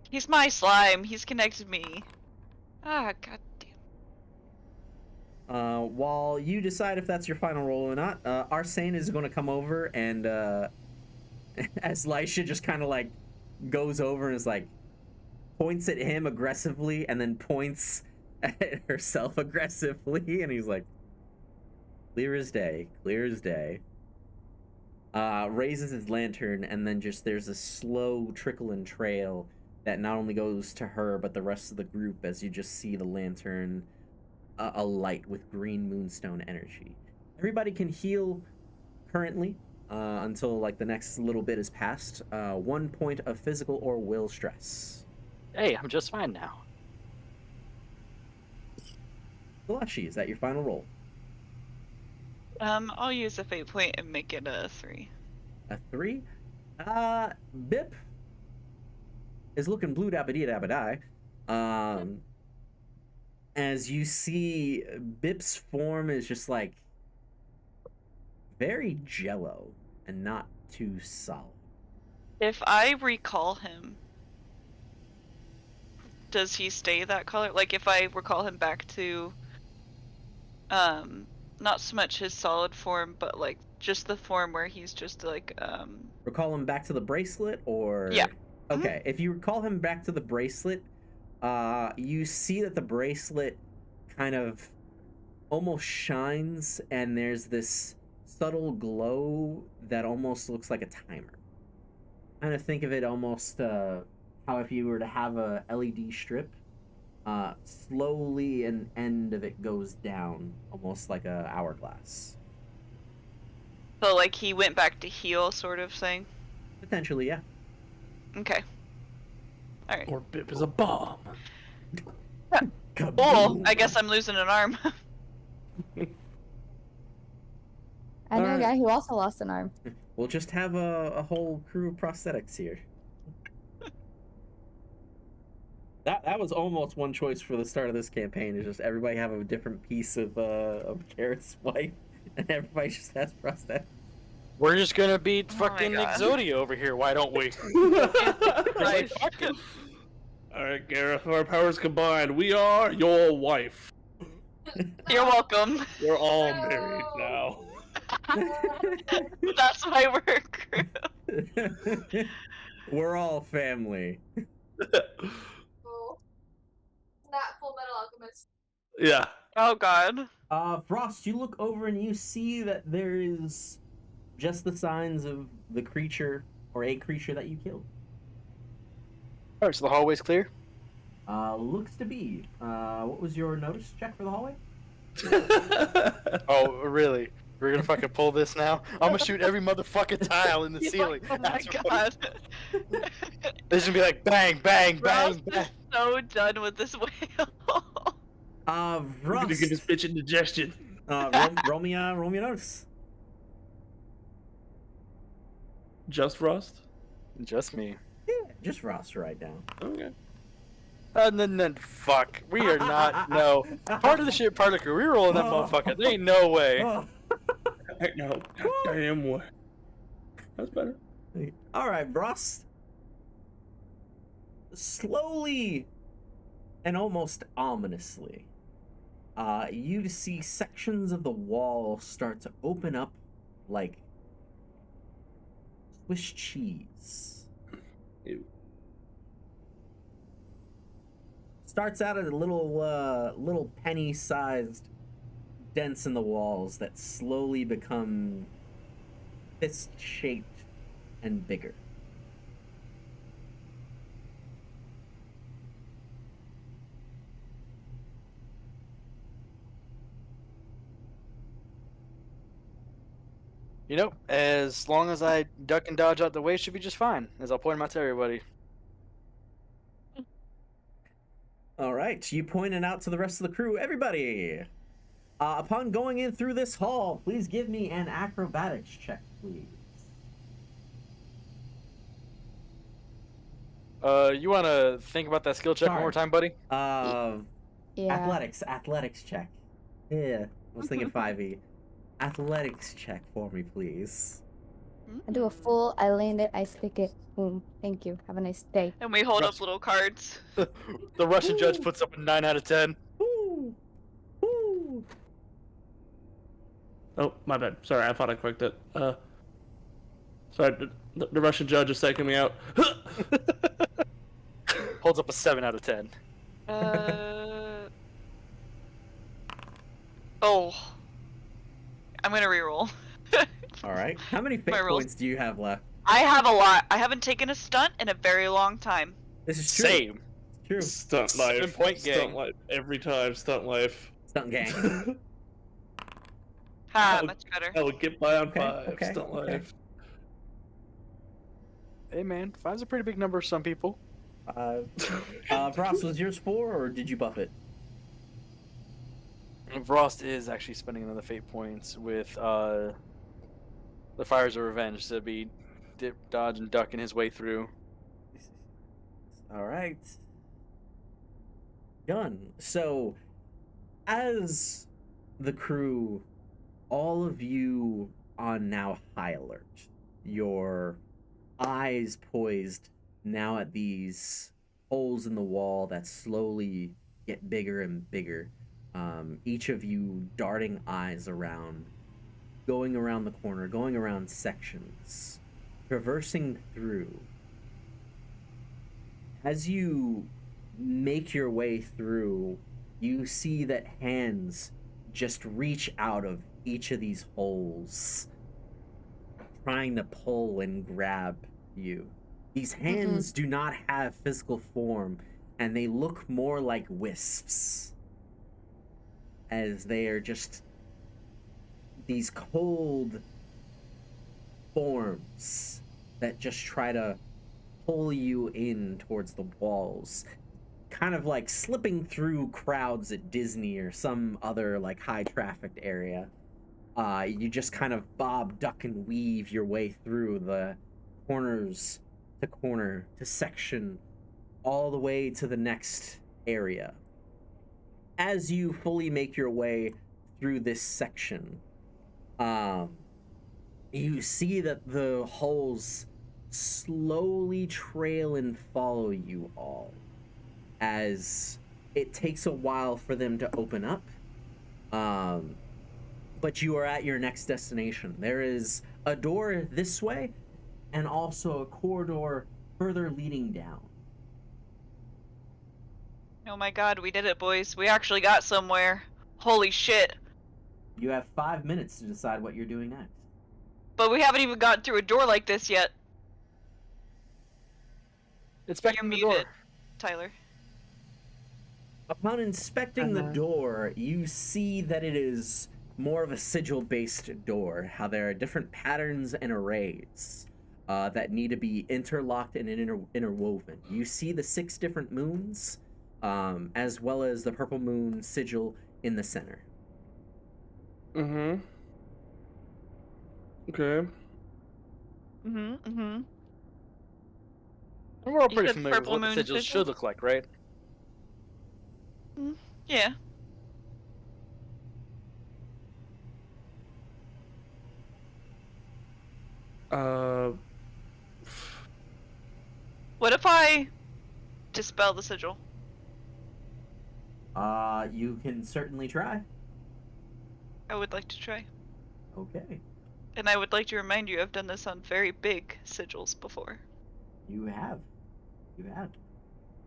He's my slime. He's connected me. Ah, goddamn. While you decide if that's your final roll or not, Arsene is going to come over and, as Lysha just kind of like goes over and is like, points at him aggressively and then points at herself aggressively, and he's like, clear as day, clear as day. Raises his lantern, and then just there's a slow trickling trail that not only goes to her, but the rest of the group as you just see the lantern alight with green moonstone energy. Everybody can heal currently until like the next little bit is passed. 1 point of physical or will stress. Hey, I'm just fine now. Galashi, is that your final roll? I'll use a fate point and make it a 3. A 3? Bip is looking blue dabba dee dabba die. As you see, Bip's form is just like very jello and not too solid. If I recall him, does he stay that color? Like, if I recall him back to, not so much his solid form, but like just the form where he's just like, Recall him back to the bracelet, or Yeah. Okay, if you recall him back to the bracelet, you see that the bracelet kind of almost shines, and there's this subtle glow that almost looks like a timer. Kind of think of it almost how if you were to have a LED strip, slowly an end of it goes down, almost like a hourglass. so like he went back to heal, sort of thing. Potentially, yeah. Okay. All right. Or Bip is a bomb. Oh, Kaboom! I guess I'm losing an arm. I know a Alright. guy who also lost an arm. We'll just have a whole crew of prosthetics here. That was almost one choice for the start of this campaign. Is just everybody have a different piece of Garrett's wife, and everybody just has prosthetics. We're just gonna beat Oh my fucking God. Exodia over here. Why don't we? Right. All right, Gareth. Our powers combined, we are your wife. You're welcome. We're all married now. That's my work crew. We're all family. Full. Not Full Metal Alchemist. Yeah. Oh God. Frost, you look over and you see that there is just the signs of the creature or a creature that you killed. Alright, so the hallway's clear. Looks to be. What was your notice check for the hallway? Oh, really? We're gonna fucking pull this now? I'm gonna shoot every motherfucking tile in the ceiling. Oh my That's what- God. This is gonna be like bang, bang, bang, Ross bang. is so done with this whale. We're gonna Frost. give this bitch indigestion. Roll me a notice. Just Rust? Just me. Yeah, just Frost right now. Okay. And then fuck. We are not no part of the shit part of the crew. We're rolling that motherfucker. There ain't no way. Oh. No. Goddamn way. That's better. All right, Frost. Slowly and almost ominously, you see sections of the wall start to open up like Swiss cheese. Ew. Starts out at a little penny-sized dents in the walls that slowly become fist-shaped and bigger. You know, as long as I duck and dodge out the way, should be just fine. As I'll point them out to everybody. All right, you point it out to the rest of the crew. Everybody, upon going in through this hall, please give me an acrobatics check, please. You want to think about that skill check one more time, buddy? Yeah. Yeah. Athletics check. Yeah, I was thinking 5e. Athletics check for me, please. I do a full, I land it, I stick it. Boom. Thank you. Have a nice day. And we hold Rush. up little cards. The Russian judge puts up a 9 out of 10. Woo! Woo! Oh, my bad. Sorry, I thought I clicked it. Sorry, the Russian judge is taking me out. Holds up a 7 out of 10. Oh. I'm gonna reroll. All right. How many fate My rolls. points do you have left? I have a lot. I haven't taken a stunt in a very long time. This is true. Same. True. Stunt life. 7-point gang. Stunt life. Every time, stunt life. Stunt gang. Ha, Oh, much better. I would get by on Okay, 5. okay, Stunt okay. life. Hey, man. 5's a pretty big number for some people. Frost, was yours 4, or did you buff it? Frost is actually spending another fate points with the Fires of Revenge to be dip, dodge, and ducking his way through. All right. Done. So, as the crew, all of you are now high alert. Your eyes poised now at these holes in the wall that slowly get bigger and bigger. Each of you darting eyes around, going around the corner, going around sections, traversing through. As you make your way through, you see that hands just reach out of each of these holes, trying to pull and grab you. These hands do not have physical form, and they look more like wisps, as they are just these cold forms that just try to pull you in towards the walls, kind of like slipping through crowds at Disney or some other like high trafficked area. You just kind of bob, duck, and weave your way through the corners to corner to section, all the way to the next area. As you fully make your way through this section, you see that the holes slowly trail and follow you all, as it takes a while for them to open up. But you are at your next destination. There is a door this way, and also a corridor further leading down. Oh my god, we did it, boys. We actually got somewhere. Holy shit. You have 5 minutes to decide what you're doing next. But we haven't even gotten through a door like this yet. Inspecting You're the door. muted, Tyler. Upon inspecting the door, you see that it is more of a sigil-based door, how there are different patterns and arrays that need to be interlocked and interwoven. You see the 6 different moons, as well as the purple moon sigil in the center. Mm-hmm. Okay. Mm-hmm. We're all You pretty said familiar with purple what the moon sigils sigil? should look like, right? Yeah. What if I dispel the sigil? You can certainly try. I would like to try. Okay. And I would like to remind you, I've done this on very big sigils before. You have. You had.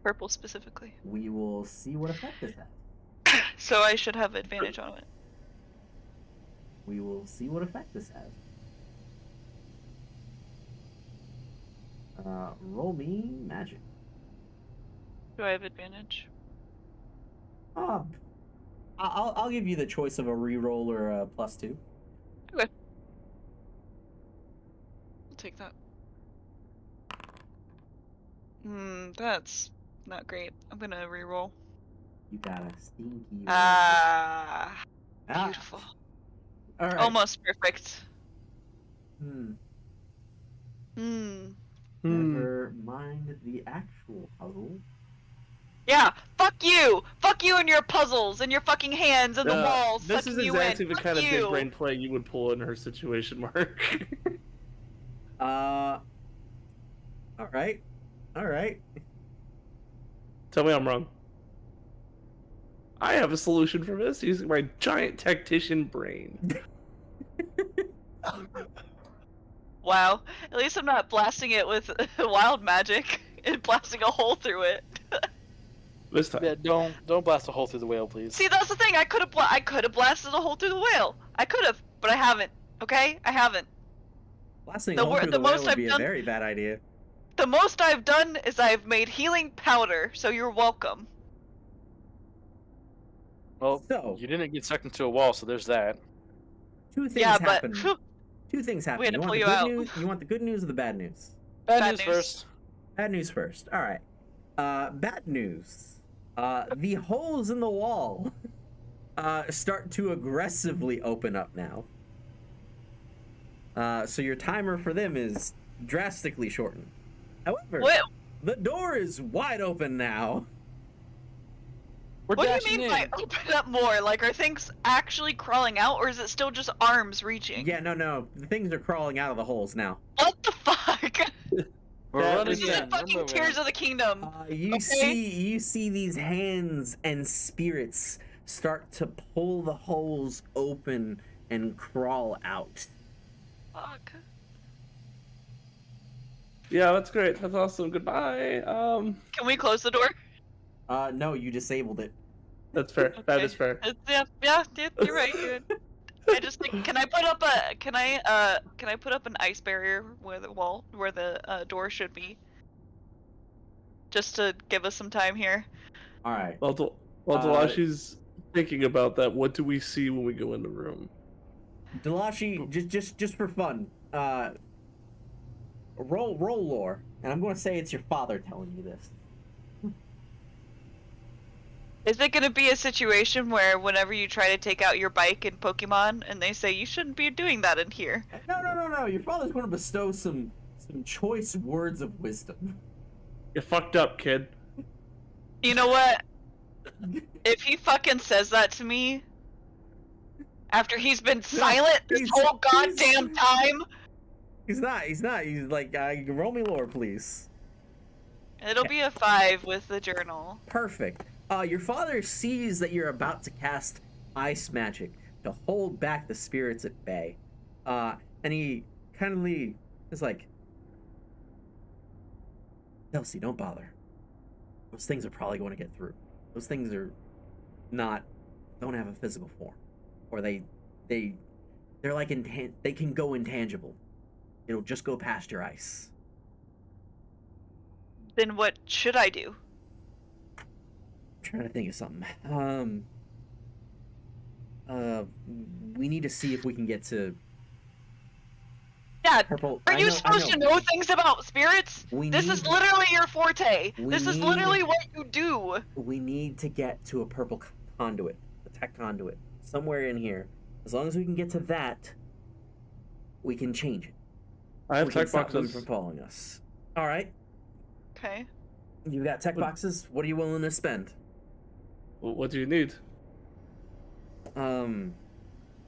Purple specifically. We will see what effect this has. So I should have advantage on it. We will see what effect this has. Roll me magic. Do I have advantage? I'll give you the choice of a reroll or a +2. Okay. I'll take that. That's not great. I'm gonna reroll. You got a stinky roll. Ah, beautiful. All right. Almost perfect. Hmm. Hmm. Never mind the actual puzzle. Yeah, fuck you! Fuck you and your puzzles and your fucking hands and the walls This sucking is you exactly in. the Fuck kind of you. big brain play you would pull in her situation, Mark. All right. Tell me I'm wrong. I have a solution for this using my giant tactician brain. Wow. At least I'm not blasting it with wild magic and blasting a hole through it. This time. Yeah, don't blast a hole through the whale, please. See, that's the thing. I could have blasted a hole through the whale. I could have, but I haven't. Okay, I haven't. Blasting The a hole wor- through the the whale most would I've be a done- very bad idea. The most I've done is I've made healing powder, so you're welcome. Well, So- you didn't get sucked into a wall, so there's that. Two things Yeah, but happen. phew, Two things happen. We had to You want pull the you good out. news? You want the good news or the bad news? Bad news news. first. Bad news first. All right. Bad news. The holes in the wall start to aggressively open up now. So your timer for them is drastically shortened. However, what? the door is wide open now. We're What do you dashing mean in. by open up more? Like, are things actually crawling out, or is it still just arms reaching? Yeah, no. The things are crawling out of the holes now. What the fuck? We're That running This is in. the We're fucking moving. Tears of the Kingdom. You Okay. you see these hands and spirits start to pull the holes open and crawl out. Fuck. Yeah, that's great. That's awesome. Goodbye. Can we close the door? No, you disabled it. That's fair. That Okay. is fair. Yeah, you're right. I just think, can I put up an ice barrier where the door should be? Just to give us some time here. All right. While Delashi's thinking about that, what do we see when we go in the room? Delashi, just for fun, roll lore, and I'm going to say it's your father telling you this. Is it gonna be a situation where whenever you try to take out your bike in Pokemon and they say you shouldn't be doing that in here? No. Your father's going to bestow some choice words of wisdom. You fucked up, kid. You know what? If he fucking says that to me after he's been silent this he's- whole goddamn time, He's not. He's like, roll me lore, please. it'll be a 5 with the journal. Perfect. Your father sees that you're about to cast ice magic to hold back the spirits at bay. And he kindly is like, Kelsey, don't bother. Those things are probably going to get through. Those things don't have a physical form. Or they're like, they can go intangible. It'll just go past your ice. Then what should I do? I'm trying to think of something. We need to see if we can get to Dad, purple. are I you know- I supposed to know things about spirits? This is literally your forte. This is literally what you do. We need to get to a purple conduit, a tech conduit, somewhere in here. As long as we can get to that, we can change it. I have We can tech stop them boxes. from following us. All right, Okay. you got tech boxes. What are you willing to spend? What do you need? And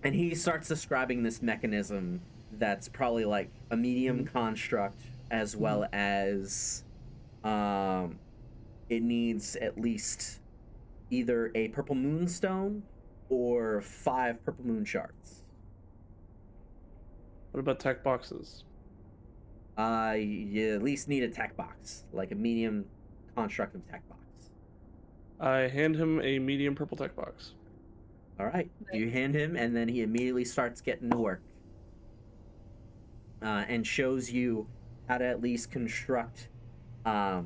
he starts describing this mechanism that's probably like a medium construct, as well as it needs at least either a purple moonstone or 5 purple moon shards. What about tech boxes? You at least need a tech box, like a medium constructive tech box. I hand him a medium purple tech box. All right, you hand him, and then he immediately starts getting to work, and shows you how to at least construct a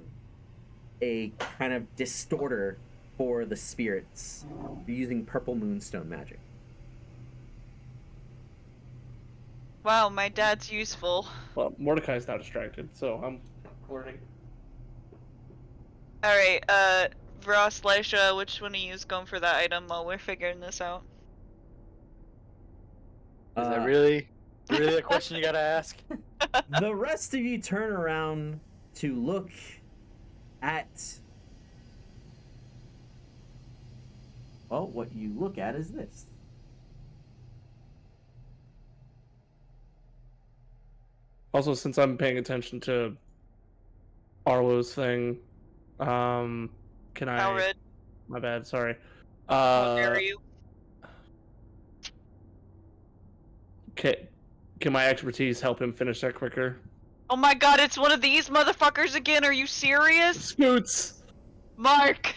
kind of distorter for the spirits using purple moonstone magic. Wow, my dad's useful. Well, Mordecai's now distracted, so I'm learning. Alright, Ross, Lisha, which one of you is going for that item while we're figuring this out? Is that really a question you gotta ask? The rest of you turn around to look at. Well, what you look at is this. Also, since I'm paying attention to Arlo's thing, can I? Alred, My bad. Sorry. how dare you? Can my expertise help him finish that quicker? Oh my god, it's one of these motherfuckers again, are you serious? Scoots! Mark!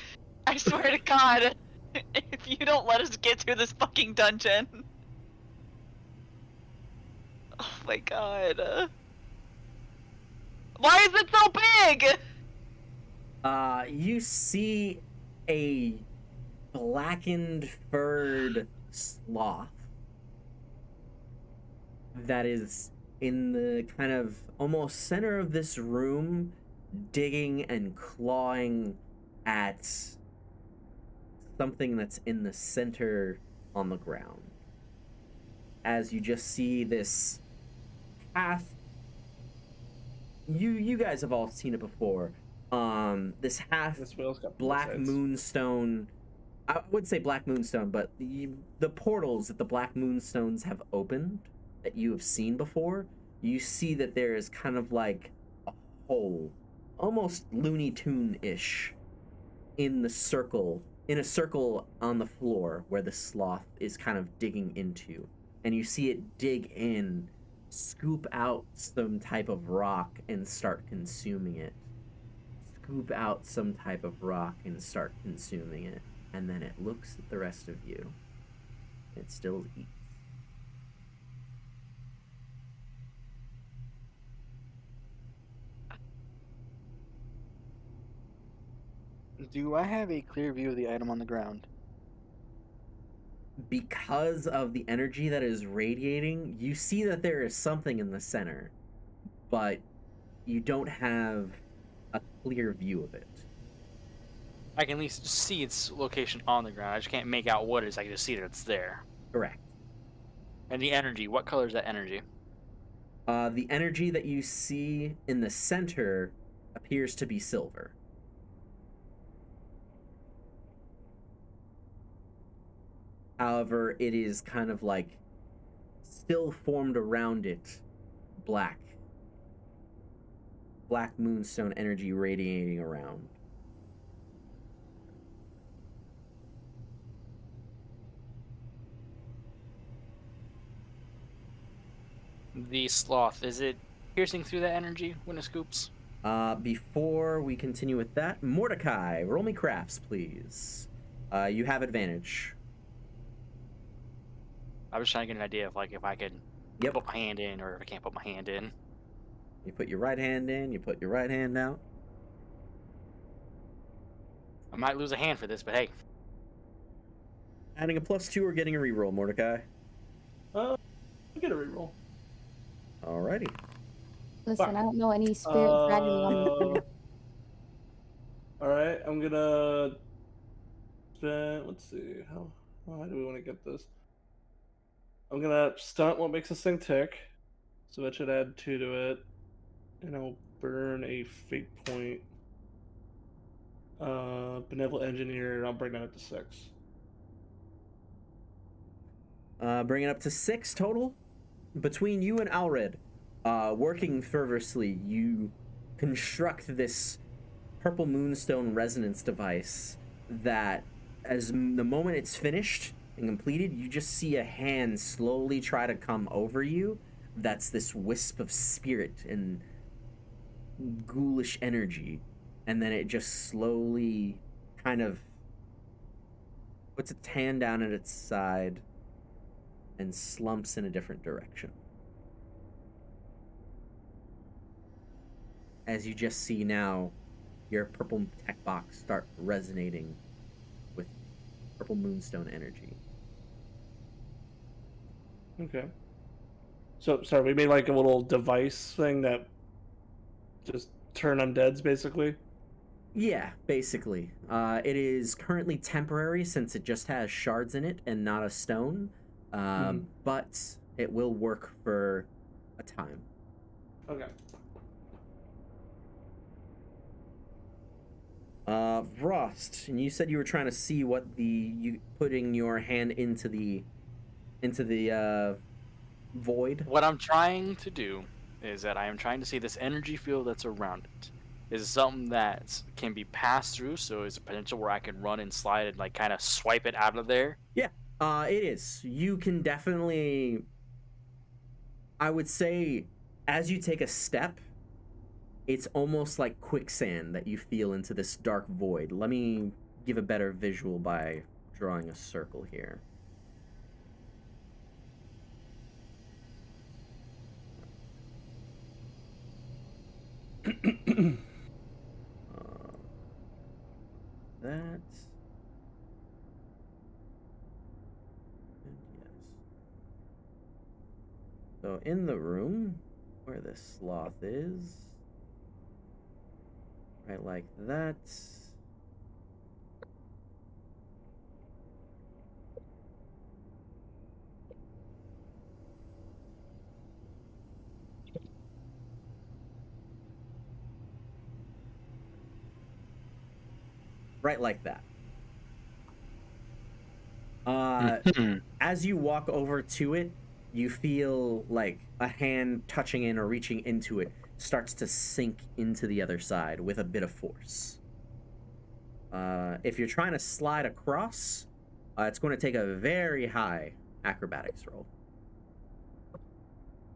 I swear to god, if you don't let us get through this fucking dungeon. Oh my god. Why is it so big? You see a blackened furred sloth that is in the kind of almost center of this room, digging and clawing at something that's in the center on the ground. As you just see this path, you guys have all seen it before. This half This whale's got black sides. moonstone. I would say black moonstone, but the portals that the black moonstones have opened that you have seen before, you see that there is kind of like a hole, almost Looney Tune-ish, in a circle on the floor where the sloth is kind of digging into, and you see it dig in, scoop out some type of rock and start consuming it. Scoop out some type of rock and start consuming it, and then it looks at the rest of you. It still eats. Do I have a clear view of the item on the ground? Because of the energy that is radiating, you see that there is something in the center, but you don't have a clear view of it. I can at least see its location on the ground. I just can't make out what it is. I can just see that it's there. Correct. And the energy. What color is that energy? The energy that you see in the center appears to be silver. However, it is kind of like still formed around it black. Black moonstone energy radiating around. The sloth. Is it piercing through that energy when it scoops? Before we continue with that, Mordecai, roll me crafts, please. You have advantage. I was trying to get an idea of like if I could Yep. put my hand in or if I can't put my hand in. You put your right hand in, you put your right hand out. I might lose a hand for this, but hey. Adding a +2 or getting a reroll, Mordecai. I'll get a reroll. Alrighty. Listen, I don't know any spirit dragon on the Alright, I'm gonna spend, let's see, how high do we want to get this? I'm gonna stunt what makes this thing tick, so that should add 2 to it, and I'll burn a fate point. Benevolent Engineer, and I'll bring that up to 6. Bring it up to 6 total. Between you and Alred, working fervorously, you construct this purple moonstone resonance device that, as the moment it's finished and completed, you just see a hand slowly try to come over you, that's this wisp of spirit and ghoulish energy, and then it just slowly kind of puts its hand down at its side and slumps in a different direction. As you just see now, your purple tech box start resonating with purple moonstone energy. Okay. So, sorry, we made like a little device thing that just turn undeads, basically? Yeah, basically. It is currently temporary since it just has shards in it and not a stone, but it will work for a time. Okay. Frost, and you said you were trying to see what you putting your hand into the void. What I'm trying to do is that I am trying to see this energy field that's around it. Is it something that can be passed through? So is a potential where I can run and slide and like kind of swipe it out of there? Yeah, it is. You can definitely. I would say, as you take a step, it's almost like quicksand that you feel into this dark void. Let me give a better visual by drawing a circle here. That. And yes. So in the room where this sloth is, right like that. Right like that. As you walk over to it, you feel like a hand touching in or reaching into it starts to sink into the other side with a bit of force. If you're trying to slide across, it's going to take a very high acrobatics roll.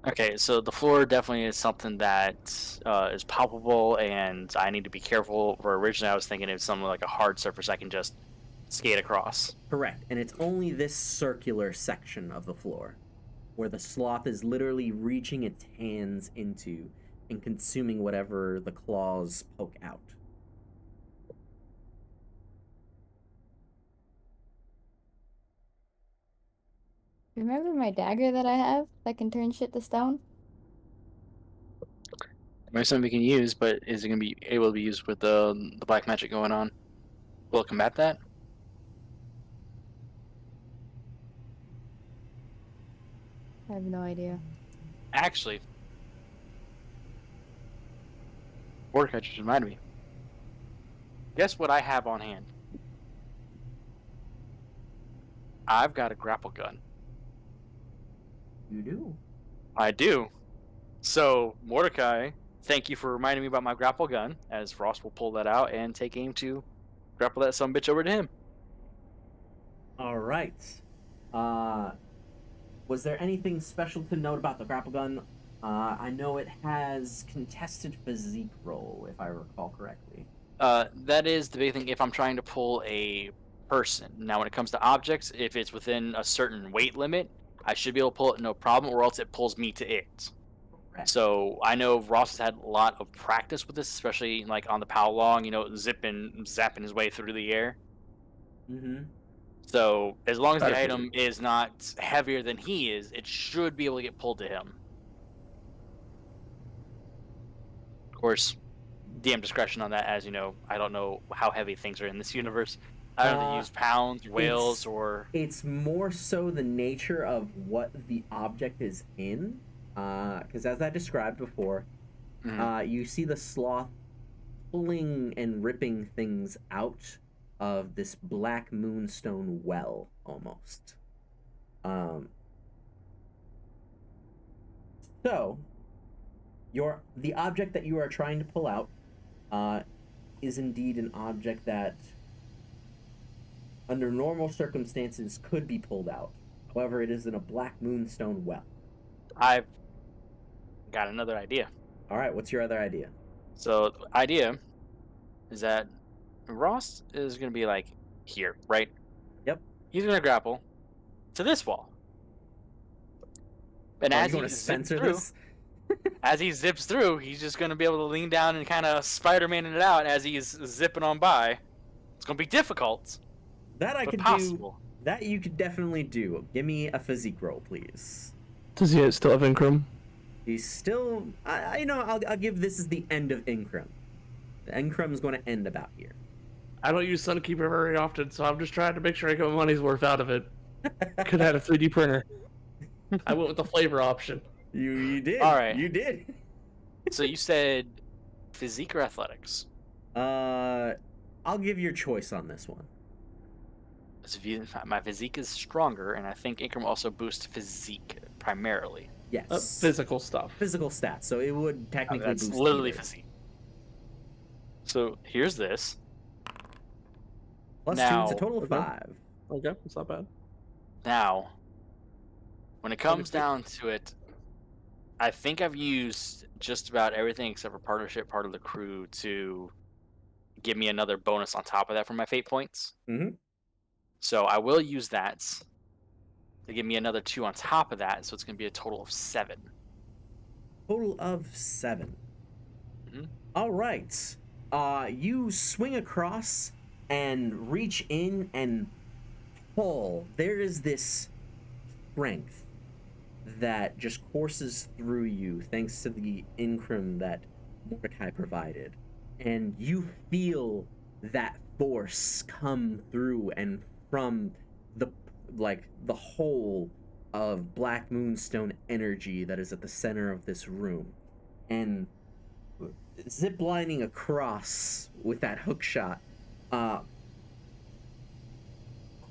Okay, so the floor definitely is something that is palpable, and I need to be careful. Where originally I was thinking it was something like a hard surface I can just skate across. Correct, and it's only this circular section of the floor where the sloth is literally reaching its hands into and consuming whatever the claws poke out. Remember my dagger that I have that can turn shit to stone? Maybe something we can use, but is it going to be able to be used with the black magic going on? Will it combat that? I have no idea. Actually, Mordecai just reminded me. Guess what I have on hand? I've got a grapple gun. You do? I do. So, Mordecai, thank you for reminding me about my grapple gun, as Frost will pull that out and take aim to grapple that sumbitch over to him. All right. Was there anything special to note about the grapple gun? I know it has contested physique roll, if I recall correctly. That is the big thing if I'm trying to pull a person. Now, when it comes to objects, if it's within a certain weight limit, I should be able to pull it no problem, or else it pulls me to it. Correct. So I know Ross has had a lot of practice with this, especially like on the Pow Long, zapping his way through the air. Mm-hmm. So as long as the item is not heavier than he is, it should be able to get pulled to him. Of course, DM discretion on that, as you know, I don't know how heavy things are in this universe. I don't know if they use pounds, whales, or... It's more so the nature of what the object is in. Because as I described before, you see the sloth pulling and ripping things out of this black moonstone well, almost. So, the object that you are trying to pull out is indeed an object that, under normal circumstances, could be pulled out. However, it is in a black moonstone well. I've got another idea. All right, what's your other idea? So the idea is that Ross is gonna be like here, right? Yep. He's gonna grapple to this wall. And Are you as going he to zips censor through, this? as he zips through, he's just gonna be able to lean down and kind of Spider-Man it out as he's zipping on by. It's gonna be difficult, That I but could do. possible. That you could definitely do. Give me a physique roll, please. Does he still have Incrum? He's still. I'll give this as the end of Incrum. The Incrum is going to end about here. I don't use Sunkeeper very often, so I'm just trying to make sure I get my money's worth out of it. Could have had a 3D printer. I went with the flavor option. You did. All right. You did. So you said physique or athletics? I'll give your choice on this one. So my physique is stronger, and I think Incrum also boosts physique primarily. Yes. Physical stuff. Physical stats. So it would technically That's boost literally either. physique. So here's this. Plus Now- 2, it's a total of Okay. 5. Okay, that's not bad. Now, when it comes down to it, I think I've used just about everything except for partnership, part of the crew, to give me another bonus on top of that for my fate points. Mhm. So I will use that to give me another 2 on top of that, so it's going to be a total of 7. Total of 7. Mhm. All right. You swing across and reach in and pull. There is this strength that just courses through you thanks to the Incrum that Mordecai provided. And you feel that force come through and from the whole of Black Moonstone energy that is at the center of this room. And ziplining across with that hook shot,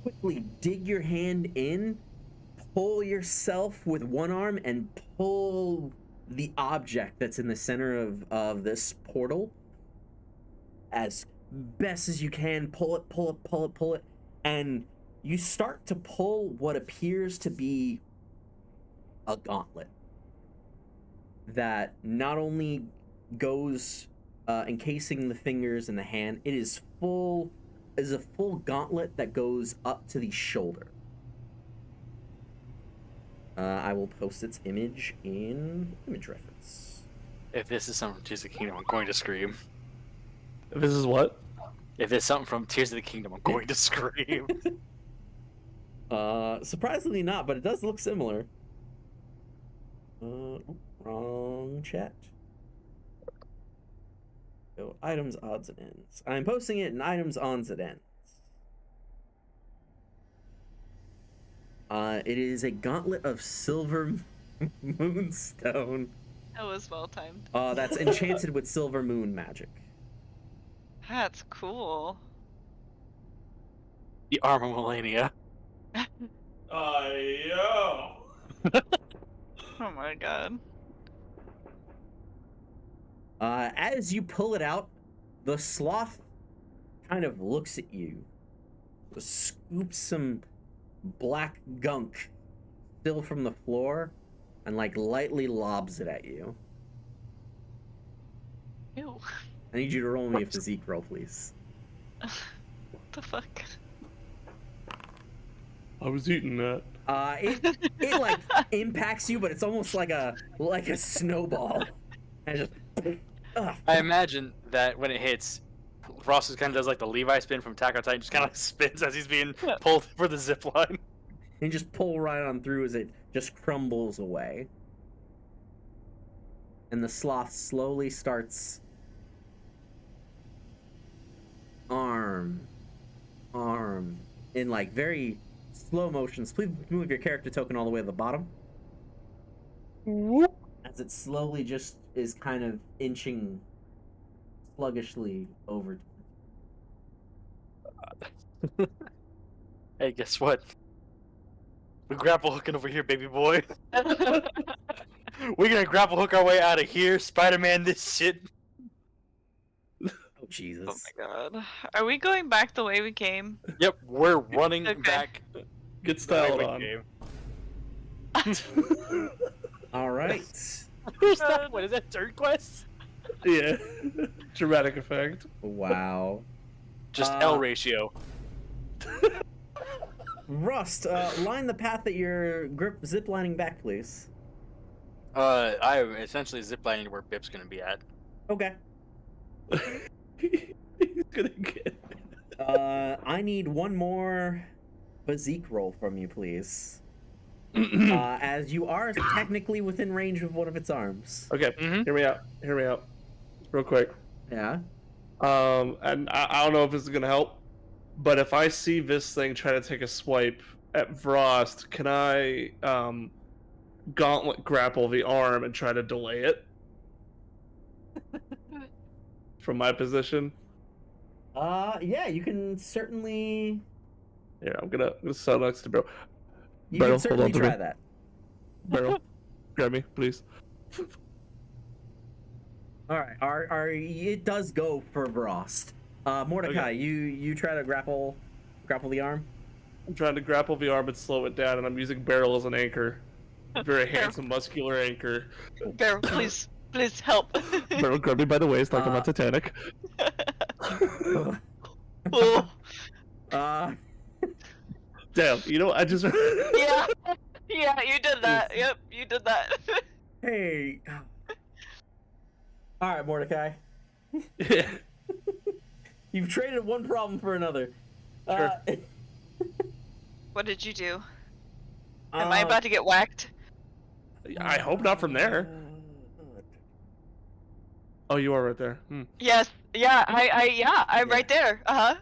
quickly dig your hand in, pull yourself with one arm, and pull the object that's in the center of this portal as best as you can. Pull it, and you start to pull what appears to be a gauntlet that not only goes encasing the fingers and the hand, it is a full gauntlet that goes up to the shoulder. I will post its image in image reference. If this is something from Tears of the Kingdom, I'm going to scream. This is what? If it's something from Tears of the Kingdom, I'm going to scream. Surprisingly not, but it does look similar. Wrong chat. Go items, odds, and ends. I'm posting it in items, odds, and ends. It is a gauntlet of silver moonstone. That was well timed. That's enchanted with silver moon magic. That's cool. The Armor Millennia. Yo! Oh my god. As you pull it out, the sloth kind of looks at you, scoops some black gunk still from the floor, and lightly lobs it at you. Ew. I need you to roll me a physique roll, please. What the fuck? I was eating that. It impacts you, but it's almost like a snowball. And just I imagine that when it hits, Ross just kind of does the Levi spin from Attack on Titan, just kind of spins as he's being pulled for the zip line. and just pull right on through as it just crumbles away. And the sloth slowly starts arm in very slow motions. Please move your character token all the way to the bottom. As it slowly just is kind of inching sluggishly over. Hey, guess what? We're grapple hooking over here, baby boy. We're gonna grapple hook our way out of here, Spider-Man this shit. Oh Jesus! Oh my god. Are we going back the way we came? Yep, we're running Okay. back. Get the way styled we on. came. All right. Who's that? What is that? Third quest? Yeah. Dramatic effect. Wow. Just L ratio. Rust, line the path that you're ziplining back, please. I am essentially ziplining to where Bip's gonna be at. Okay. He's gonna get. I need one more physique roll from you, please. As you are technically within range of one of its arms. Okay, Mhm. hear me out. Hear me out. Real quick. Yeah. And I don't know if this is gonna help, but if I see this thing try to take a swipe at Vrost, can I gauntlet grapple the arm and try to delay it from my position? Yeah, you can certainly. Yeah, I'm gonna settle next to bro. You Barrel, can certainly hold on to try me. that. Barrel, grab me, please. All right. It does go for Vrost. Mordecai, Okay. you try to grapple the arm. I'm trying to grapple the arm and slow it down, and I'm using Barrel as an anchor. A very handsome, muscular anchor. Bear, please help. Barrel, grab me by the waist like I'm on Titanic. Oh, Uh, Damn, you know what? I just. yeah, yeah, you did that. Yep, you did that. hey. All right, Mordecai. Yeah. You've traded one problem for another. Sure. What did you do? Am I about to get whacked? I hope not from there. Oh, you are right there. Yes. Yeah. I'm right there. Uh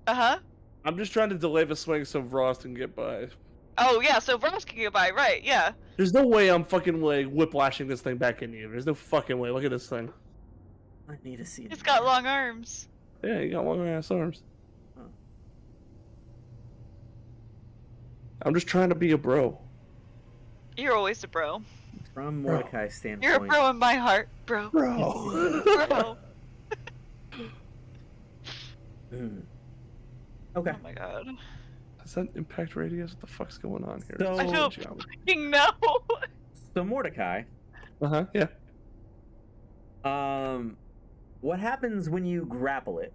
huh. I'm just trying to delay the swing so Vrost can get by. Oh yeah. So Ross can get by. Right. Yeah. There's no way I'm fucking like whiplashing this thing back into you. There's no fucking way. Look at this thing. I need to see it. He's got long arms. Yeah, you got long ass arms. Huh. I'm just trying to be a bro. You're always a bro. From Mordecai's standpoint. You're a bro in my heart, bro. Bro. Bro. Okay. Oh my god. Is that impact radius? What the fuck's going on here? So- I feel fucking no. So Mordecai, Yeah. what happens when you grapple it?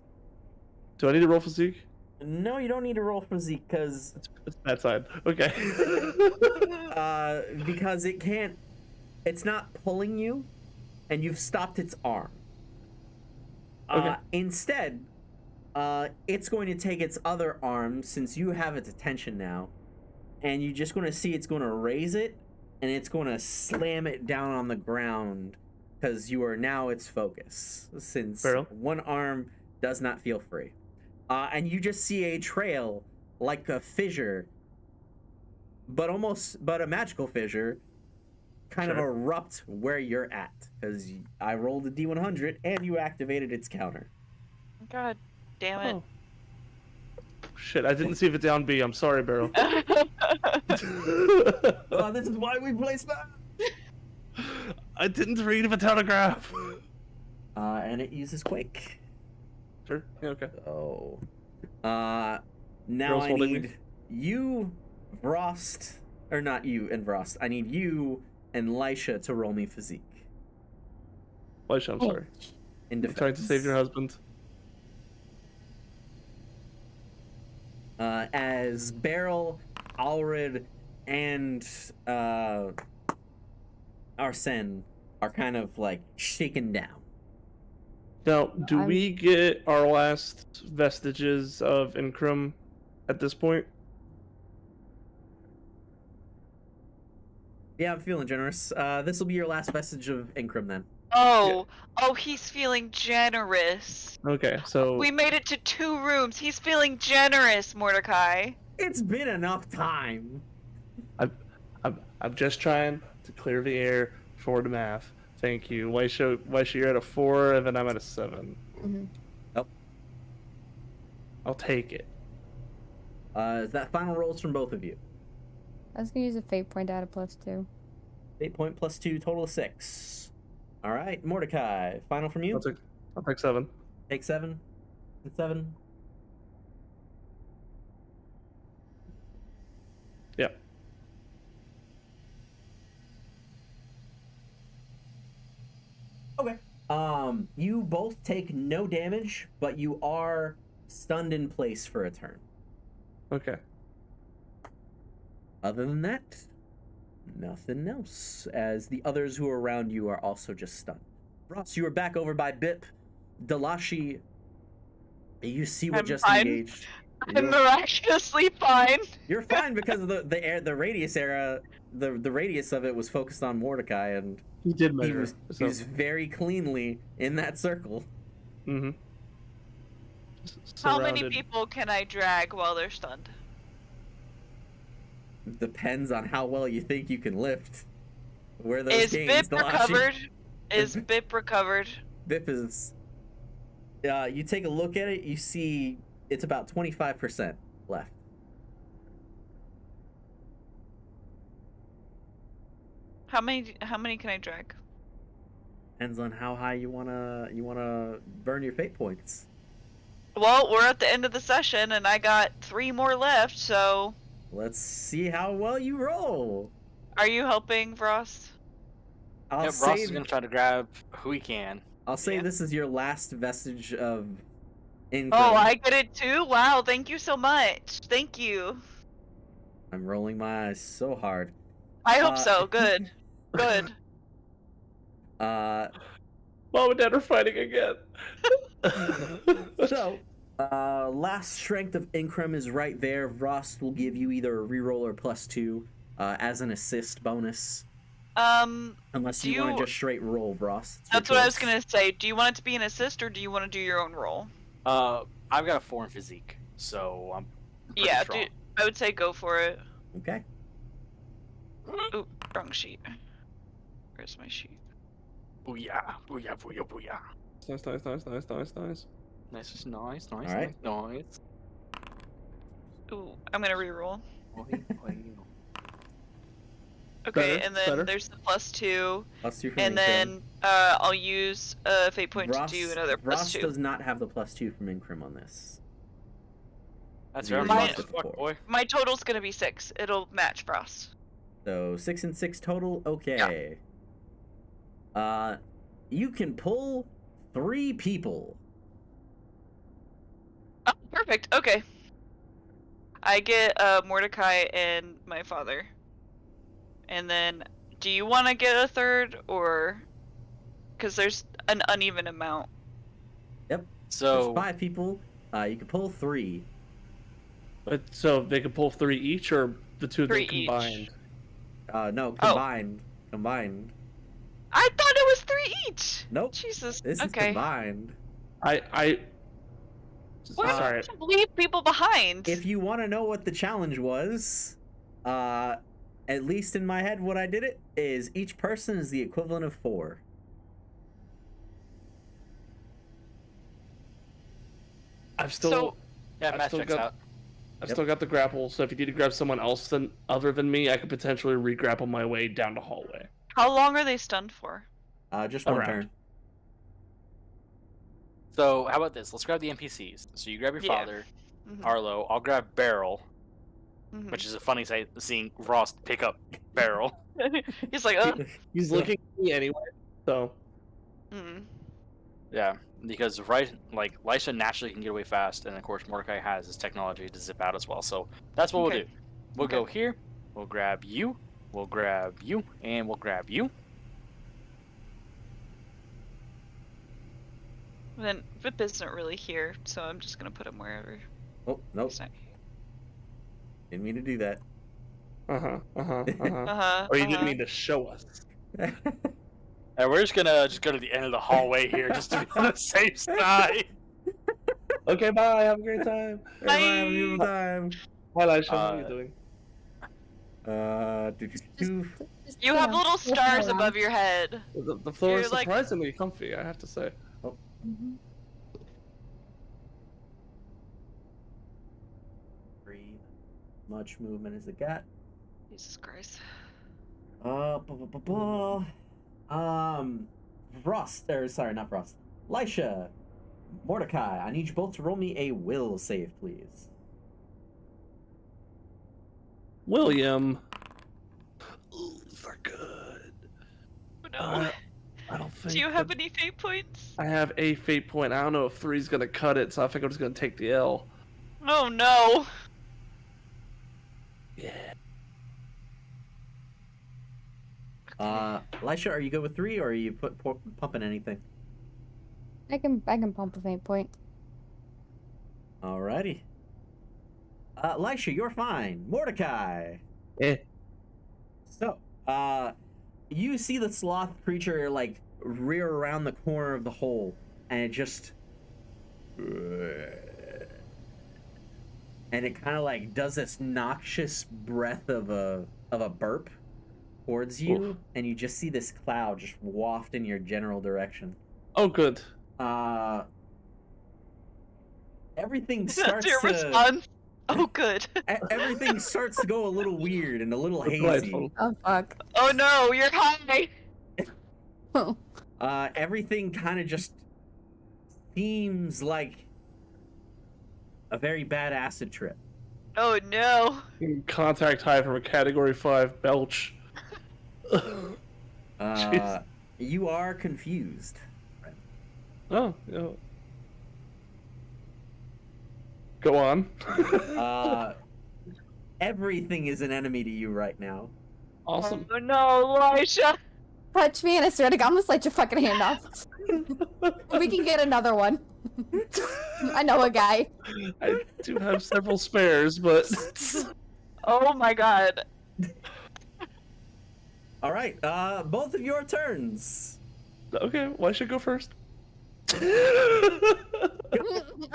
Do I need to roll physique? No, you don't need to roll physique because It's that side. Okay. because it's not pulling you, and you've stopped its arm. Okay. Instead, it's going to take its other arm, since you have its attention now, and you're just going to see it's going to raise it, and it's going to slam it down on the ground, because you are now its focus, since Barrel. one arm does not feel free. And you just see a trail, like a fissure, but a magical fissure, kind of Sure. erupt where you're at, because I rolled a D100 and you activated its counter. God damn it. Oh. Shit, I didn't see if it's down B. I'm sorry, Barrel. This is why we play Smash. I didn't read the telegraph. And it uses Quake. Sure. Yeah, okay. Oh. Now Girls I holding me? need you, Vrost, or not you and Vrost. I need you and Lisha to roll me physique. Lisha, I'm sorry. In I'm defense. trying to save your husband. As Beryl, Alred, and Arsene are kind of like shaken down. Now, do I'm- we get our last vestiges of Incrum at this point? Yeah, I'm feeling generous. This will be your last vestige of Incrum then. Oh, he's feeling generous. Okay, so We made it to 2 rooms. He's feeling generous, Mordecai. It's been enough time. I'm just trying to clear the air for the math. Thank you. Lisha, you're at a 4, and then I'm at a 7. Mhm. I'll take it. Is that final rolls from both of you? I was gonna use a fate point out of +2. 8 point plus 2, total of 6. All right, Mordecai, final from you. I'll take 7. Take 7 and 7. Yeah. Okay. You both take no damage, but you are stunned in place for a turn. Okay. Other than that, nothing else, as the others who are around you are also just stunned. Ross, you are back over by Bip. Dalashi, you see what I'm just fine. engaged. I'm miraculously fine. You're fine because of the radius era. The radius of it was focused on Mordecai, and He did he measure. was so. he was very cleanly in that circle. Mm-hmm. How many people can I drag while they're stunned? Depends on how well you think you can lift. Where those Is gains, Bip Dalashi. recovered? Is Bip recovered? Bip is. You take a look at it. You see it's about 25% left. How many can I drag? Depends on how high you wanna burn your fate points. Well, we're at the end of the session, and I got 3 more left. So, Let's see how well you roll. are you helping, Ross? I'll Yep, say Ross is gonna try to grab who he can. I'll say Yeah. this is your last vestige of income. Oh, I get it too. Wow, thank you so much. Thank you. I'm rolling my eyes so hard. I hope so. Good. Good. Mom and Dad are fighting again. So, last strength of Increm is right there. Ross will give you either a reroll or +2 as an assist bonus. Unless you want to just straight roll, Ross. That's what I was gonna say. Do you want it to be an assist, or do you want to do your own roll? I've got a 4 in physique, so I'm pretty Yeah, strong. I would say go for it. Okay. Ooh, wrong sheet. Where's my sheet? Booyah, booyah, booyah, booyah. Nice. Nice, nice, nice, Alright. nice. Ooh, I'm gonna reroll. Okay, Better, and then better. there's the +2, +2 from and Increm. then I'll use a fate point Ross, to do another Ross +2. does not have the +2 from Increm on this. That's You're very used much to fuck, 4. boy. My total's gonna be 6. It'll match Frost. So 6 and 6 total. Okay. You can pull 3 people. Oh, perfect. Okay. I get Mordecai and my father. And then, do you want to get a third, or because there's an uneven amount? Yep. So There's 5 people. You can pull 3. But so they can pull 3 each, or the 2 of them 3 each. combined? No, Oh. combined. I thought it was 3 each. Nope. Jesus. This is Okay. combined. I. Why Sorry. don't you leave people behind? If you want to know what the challenge was, at least in my head, what I did it is each person is the equivalent of 4. I've still. So- yeah, I've match still checks got- out. I've still got the grapple, so if you need to grab someone else other than me, I could potentially re-grapple my way down the hallway. How long are they stunned for? Just one Around. turn. So how about this? Let's grab the NPCs. So you grab your Yeah. father, Mhm. Arlo. I'll grab Beryl, Mhm. which is a funny sight seeing Ross pick up Beryl. He's like, He's looking at me anyway, so. mm. Yeah, because Lysha naturally can get away fast, and of course Mordecai has his technology to zip out as well. So that's what Okay. we'll do. We'll go here. We'll grab you. We'll grab you, and we'll grab you. Then Vip isn't really here, so I'm just gonna put him wherever. Oh, nope. He's not. Didn't mean to do that. Or you didn't mean to show us. And we're just gonna go to the end of the hallway here, just to be on the safe side. Okay, bye. Have a great time. Bye. Have a beautiful time. Hi, Lisha. How are you doing? You have little stars above your head. The floor is You're like- surprisingly comfy, I have to say. Mhm. Breathe. Much movement as it got. Jesus Christ. Frost, or sorry, not Frost. Lysha, Mordecai, I need you both to roll me a will save, please. William. Ooh, these are good. Oh, no. I don't Do you have any fate points? I have a fate point. I don't know if 3's gonna cut it, so I think I'm just gonna take the L. Oh no. Yeah. Elisha, are you good with 3, or are you pumping anything? I can pump a faint point. Alrighty. Elisha, you're fine. Mordecai. Eh. So, you see the sloth creature like rear around the corner of the hole, and it just, and it kind of like does this noxious breath of a burp towards you, Oof. and you just see this cloud just waft in your general direction. Oh, good. Everything That's starts your to response. Oh good. everything starts to go a little weird and a little hazy. Delightful. Oh fuck. Oh no, you're high. Everything kind of just seems like a very bad acid trip. Oh no. Contact high from a Category 5 belch. Jeez. You are confused. Oh, yeah. Go on. Everything is an enemy to you right now. Awesome. Oh no, Elisha. Touch me and I swear to God, I'm gonna slice your fucking hand off. We can get another one. I know a guy. I do have several spares, but Oh my god. All right, both of your turns. okay. Why should I go first? I'm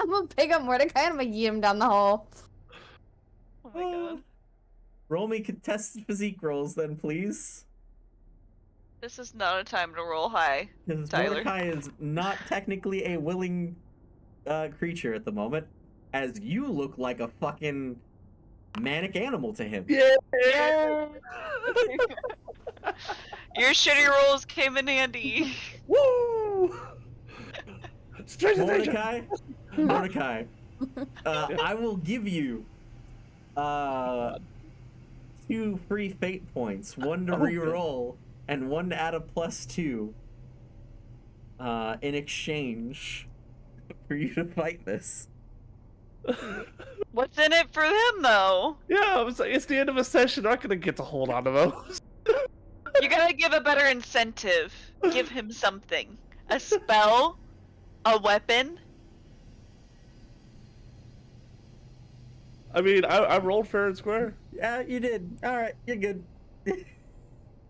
gonna pick up Mordecai and I'm gonna yeet him down the hole. Oh my god. Roll me contested physique rolls, then, please. This is not a time to roll high. Because Tyler. Mordecai is not technically a willing creature at the moment, as you look like a fucking manic animal to him. Yeah. Your shitty rolls came in handy. Woo! Strange adventure. Mordecai, I will give you 2 free fate points, 1 to re-roll and 1 to add a +2 in exchange for you to fight this. What's in it for them though? Yeah, I was like, it's the end of a session. I'm not gonna get to hold on to those. You gotta give a better incentive. Give him something. A spell? A weapon? I mean, I rolled fair and square. Yeah, you did. All right, you're good.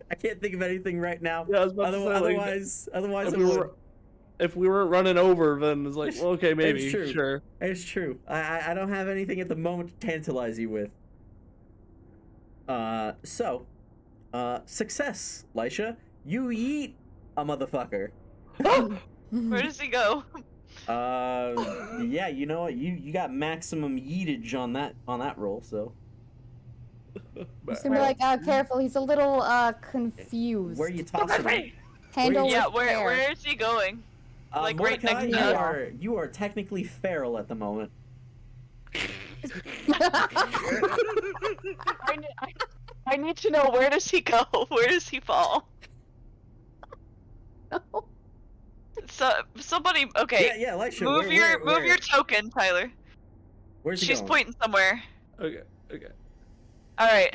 I can't think of anything right now. Yeah, I was about to say, like, Otherwise, if we weren't running over, then it's like, well, okay, maybe, It's true. sure. It's true. I don't have anything at the moment to tantalize you with. Success, Lisha. You yeet a motherfucker. Where does he go? Yeah, you know what? You got maximum yeetage on that roll, so. He's gonna be like, careful, he's a little confused. Where you tossing him? Handle Yeah, with where care. where is he going? Like, right Mordecai, next to us. you are technically feral at the moment. I need to know, where does he go? Where does he fall? So somebody, okay. Yeah, Lisha. Move your token, Tyler. Where's he She's going? pointing somewhere. Okay. All right.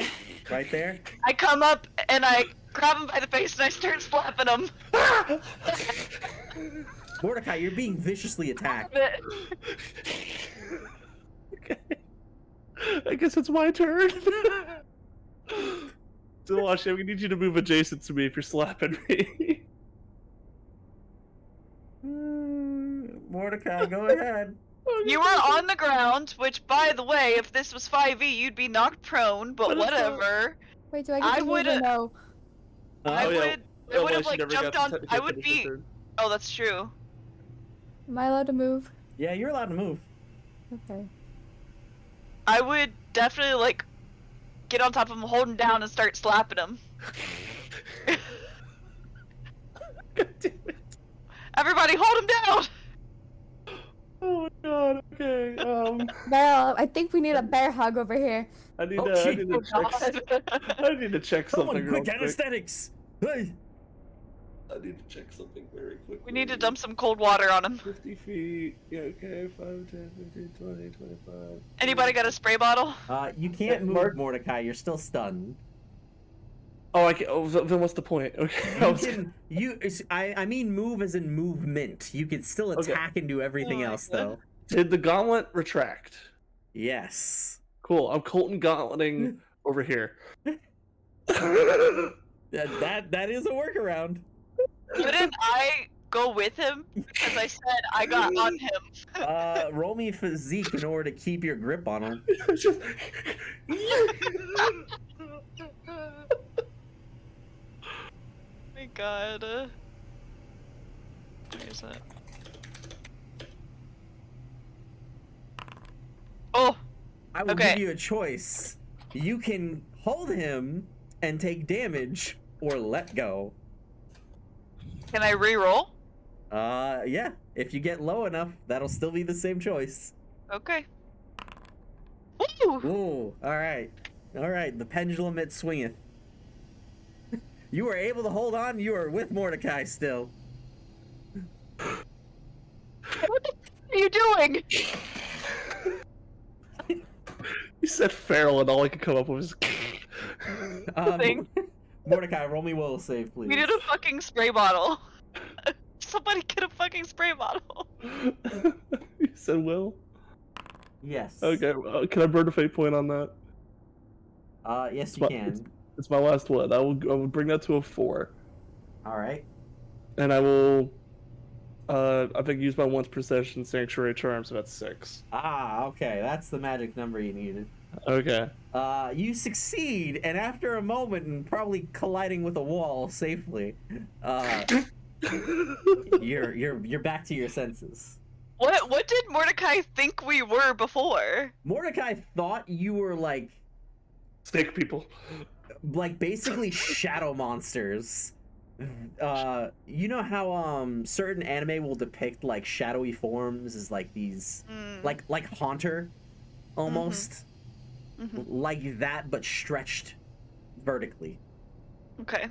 Right there. I come up and I grab him by the face and I start slapping him. Mordecai, you're being viciously attacked. Okay. I guess it's my turn. Dilashi, I'm gonna need you to move adjacent to me if you're slapping me. Mordecai, go ahead. You were on the ground, which, by the way, if this was 5e, you'd be knocked prone. But But it's not. whatever. Wait, do I get I to move or would've- no? I Oh, yeah. would. I would have Otherwise, you like never got jumped to on. technically I would finish your be. turn. Oh, that's true. Am I allowed to move? Yeah, you're allowed to move. Okay. I would definitely like get on top of him, hold him down, and start slapping him. God damn it. Everybody, hold him down. Oh my god, okay. Bear, I think we need a bear hug over here. I need Oh, to shit. check. I need to check Someone something real quick quick. anesthetics. Hey. I need to check something very quickly. We need to dump some cold water on him. 50 feet. Yeah, okay. 5, 10, 15, 20, 25. Anybody got a spray bottle? You can't move, Mark? Mordecai. You're still stunned. Oh, I can't. Oh, then what's the point? Okay. I mean move as in movement. You can still Okay. attack and do everything Oh my else, God. though. Did the gauntlet retract? Yes. Cool. I'm Colton gauntleting over here. That is a workaround. Couldn't I go with him? Because I said I got on him. Roll me physique in order to keep your grip on him. Just... My God. Where is it? Oh, I will Okay. give you a choice. You can hold him and take damage, or let go. can I re-roll? Yeah. If you get low enough, that'll still be the same choice. Okay. Woo! Ooh, alright. Alright, the pendulum it swingeth. You are able to hold on, you are with Mordecai still. What the f are you doing? You said feral, and all I could come up with was. Thing. Mordecai, roll me will save, please. We need a fucking spray bottle. Somebody get a fucking spray bottle. You said will? Yes. Okay, can I burn a fate point on that? Yes, you But- can. It's my last one. I will bring that to a 4. Alright. And I will, I think use my once per session sanctuary charm, so that's 6. Ah, okay, that's the magic number you needed. Okay. You succeed, and after a moment, and probably colliding with a wall safely, you're back to your senses. What did Mordecai think we were before? Mordecai thought you were like Snake people. basically shadow monsters. You know how certain anime will depict like shadowy forms as like these Mm, like Haunter almost mhm. like that, but stretched vertically. Okay.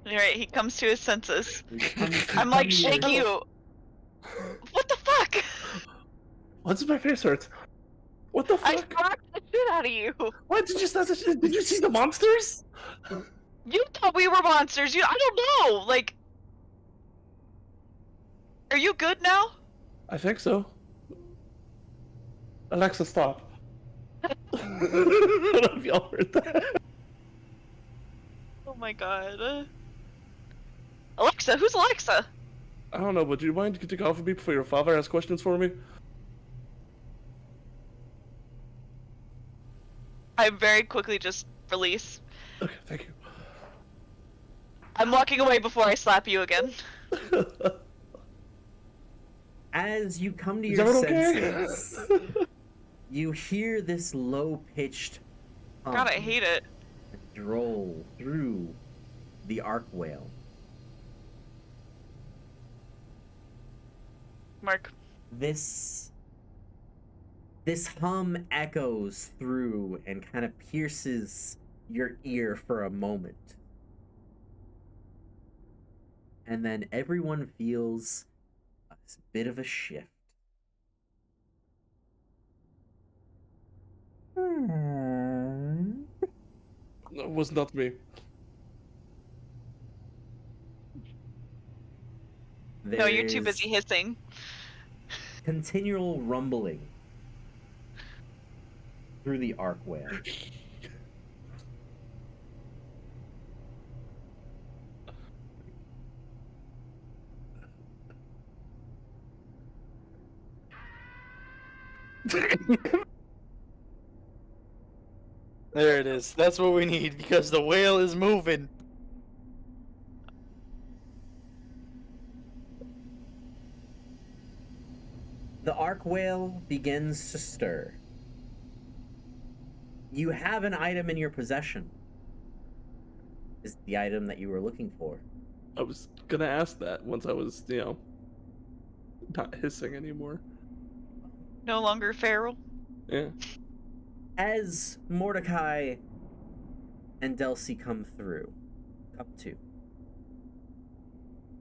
Alright, he comes to his senses. You I'm like come to your- shaking you. What the fuck? What's my face hurts? What the I fuck? slapped the shit out of you. What did you see the monsters? You thought we were monsters. I don't know. Like, are you good now? I think so. Alexa, stop. I don't know if y'all heard that. Oh my God. Alexa, who's Alexa? I don't know, but do you mind getting off of me before your father asks questions for me? I very quickly just release. Okay, thank you. I'm walking away before I slap you again. As you come to Is your everyone okay? senses, you hear this low-pitched God, I hate it. droll through the arc whale. Mark. This hum echoes through and kind of pierces your ear for a moment. And then everyone feels a bit of a shift. It was not me. No, you're too There's busy hissing. continual rumbling through the arc whale. There it is. That's what we need because the whale is moving. The arc whale begins to stir. You have an item in your possession. Is the item that you were looking for. I was gonna ask that once I was, not hissing anymore. No longer feral. Yeah. As Mordecai and Delcy come through, up to.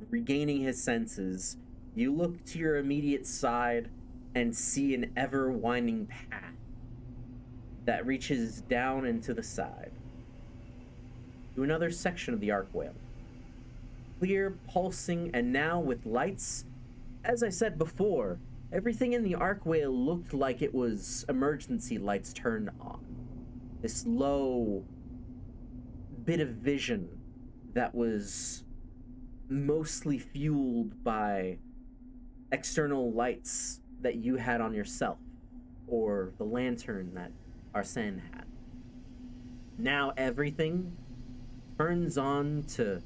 Regaining his senses, you look to your immediate side and see an ever-winding path that reaches down into the side to another section of the Arcwhale. Clear, pulsing, and now with lights. As I said before, everything in the Arcwhale looked like it was emergency lights turned on. This low bit of vision that was mostly fueled by external lights that you had on yourself, or the lantern that Arsene had. Now everything turns on to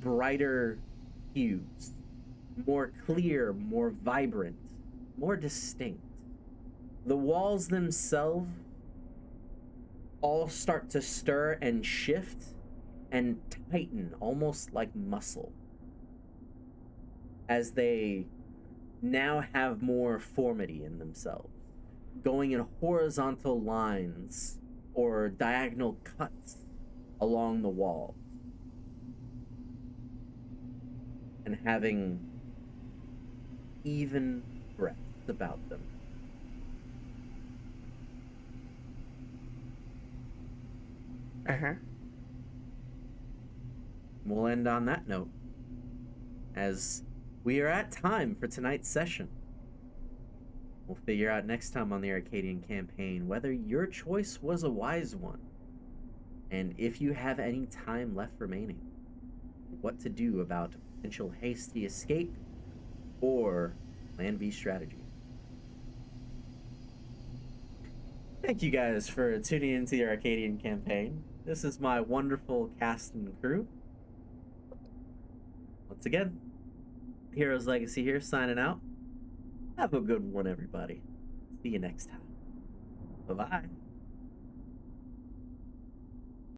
brighter hues, more clear, more vibrant, more distinct. The walls themselves all start to stir and shift and tighten almost like muscle as they now have more formity in themselves, going in horizontal lines or diagonal cuts along the wall, and having even breath about them. We'll end on that note, as we are at time for tonight's session. We'll figure out next time on the Arcadian campaign whether your choice was a wise one, and if you have any time left remaining, what to do about potential hasty escape or Plan B strategy. Thank you guys for tuning into the Arcadian campaign. This is my wonderful cast and crew. Once again, Hero's Legacy here, signing out. Have a good one, everybody. See you next time. Bye-bye.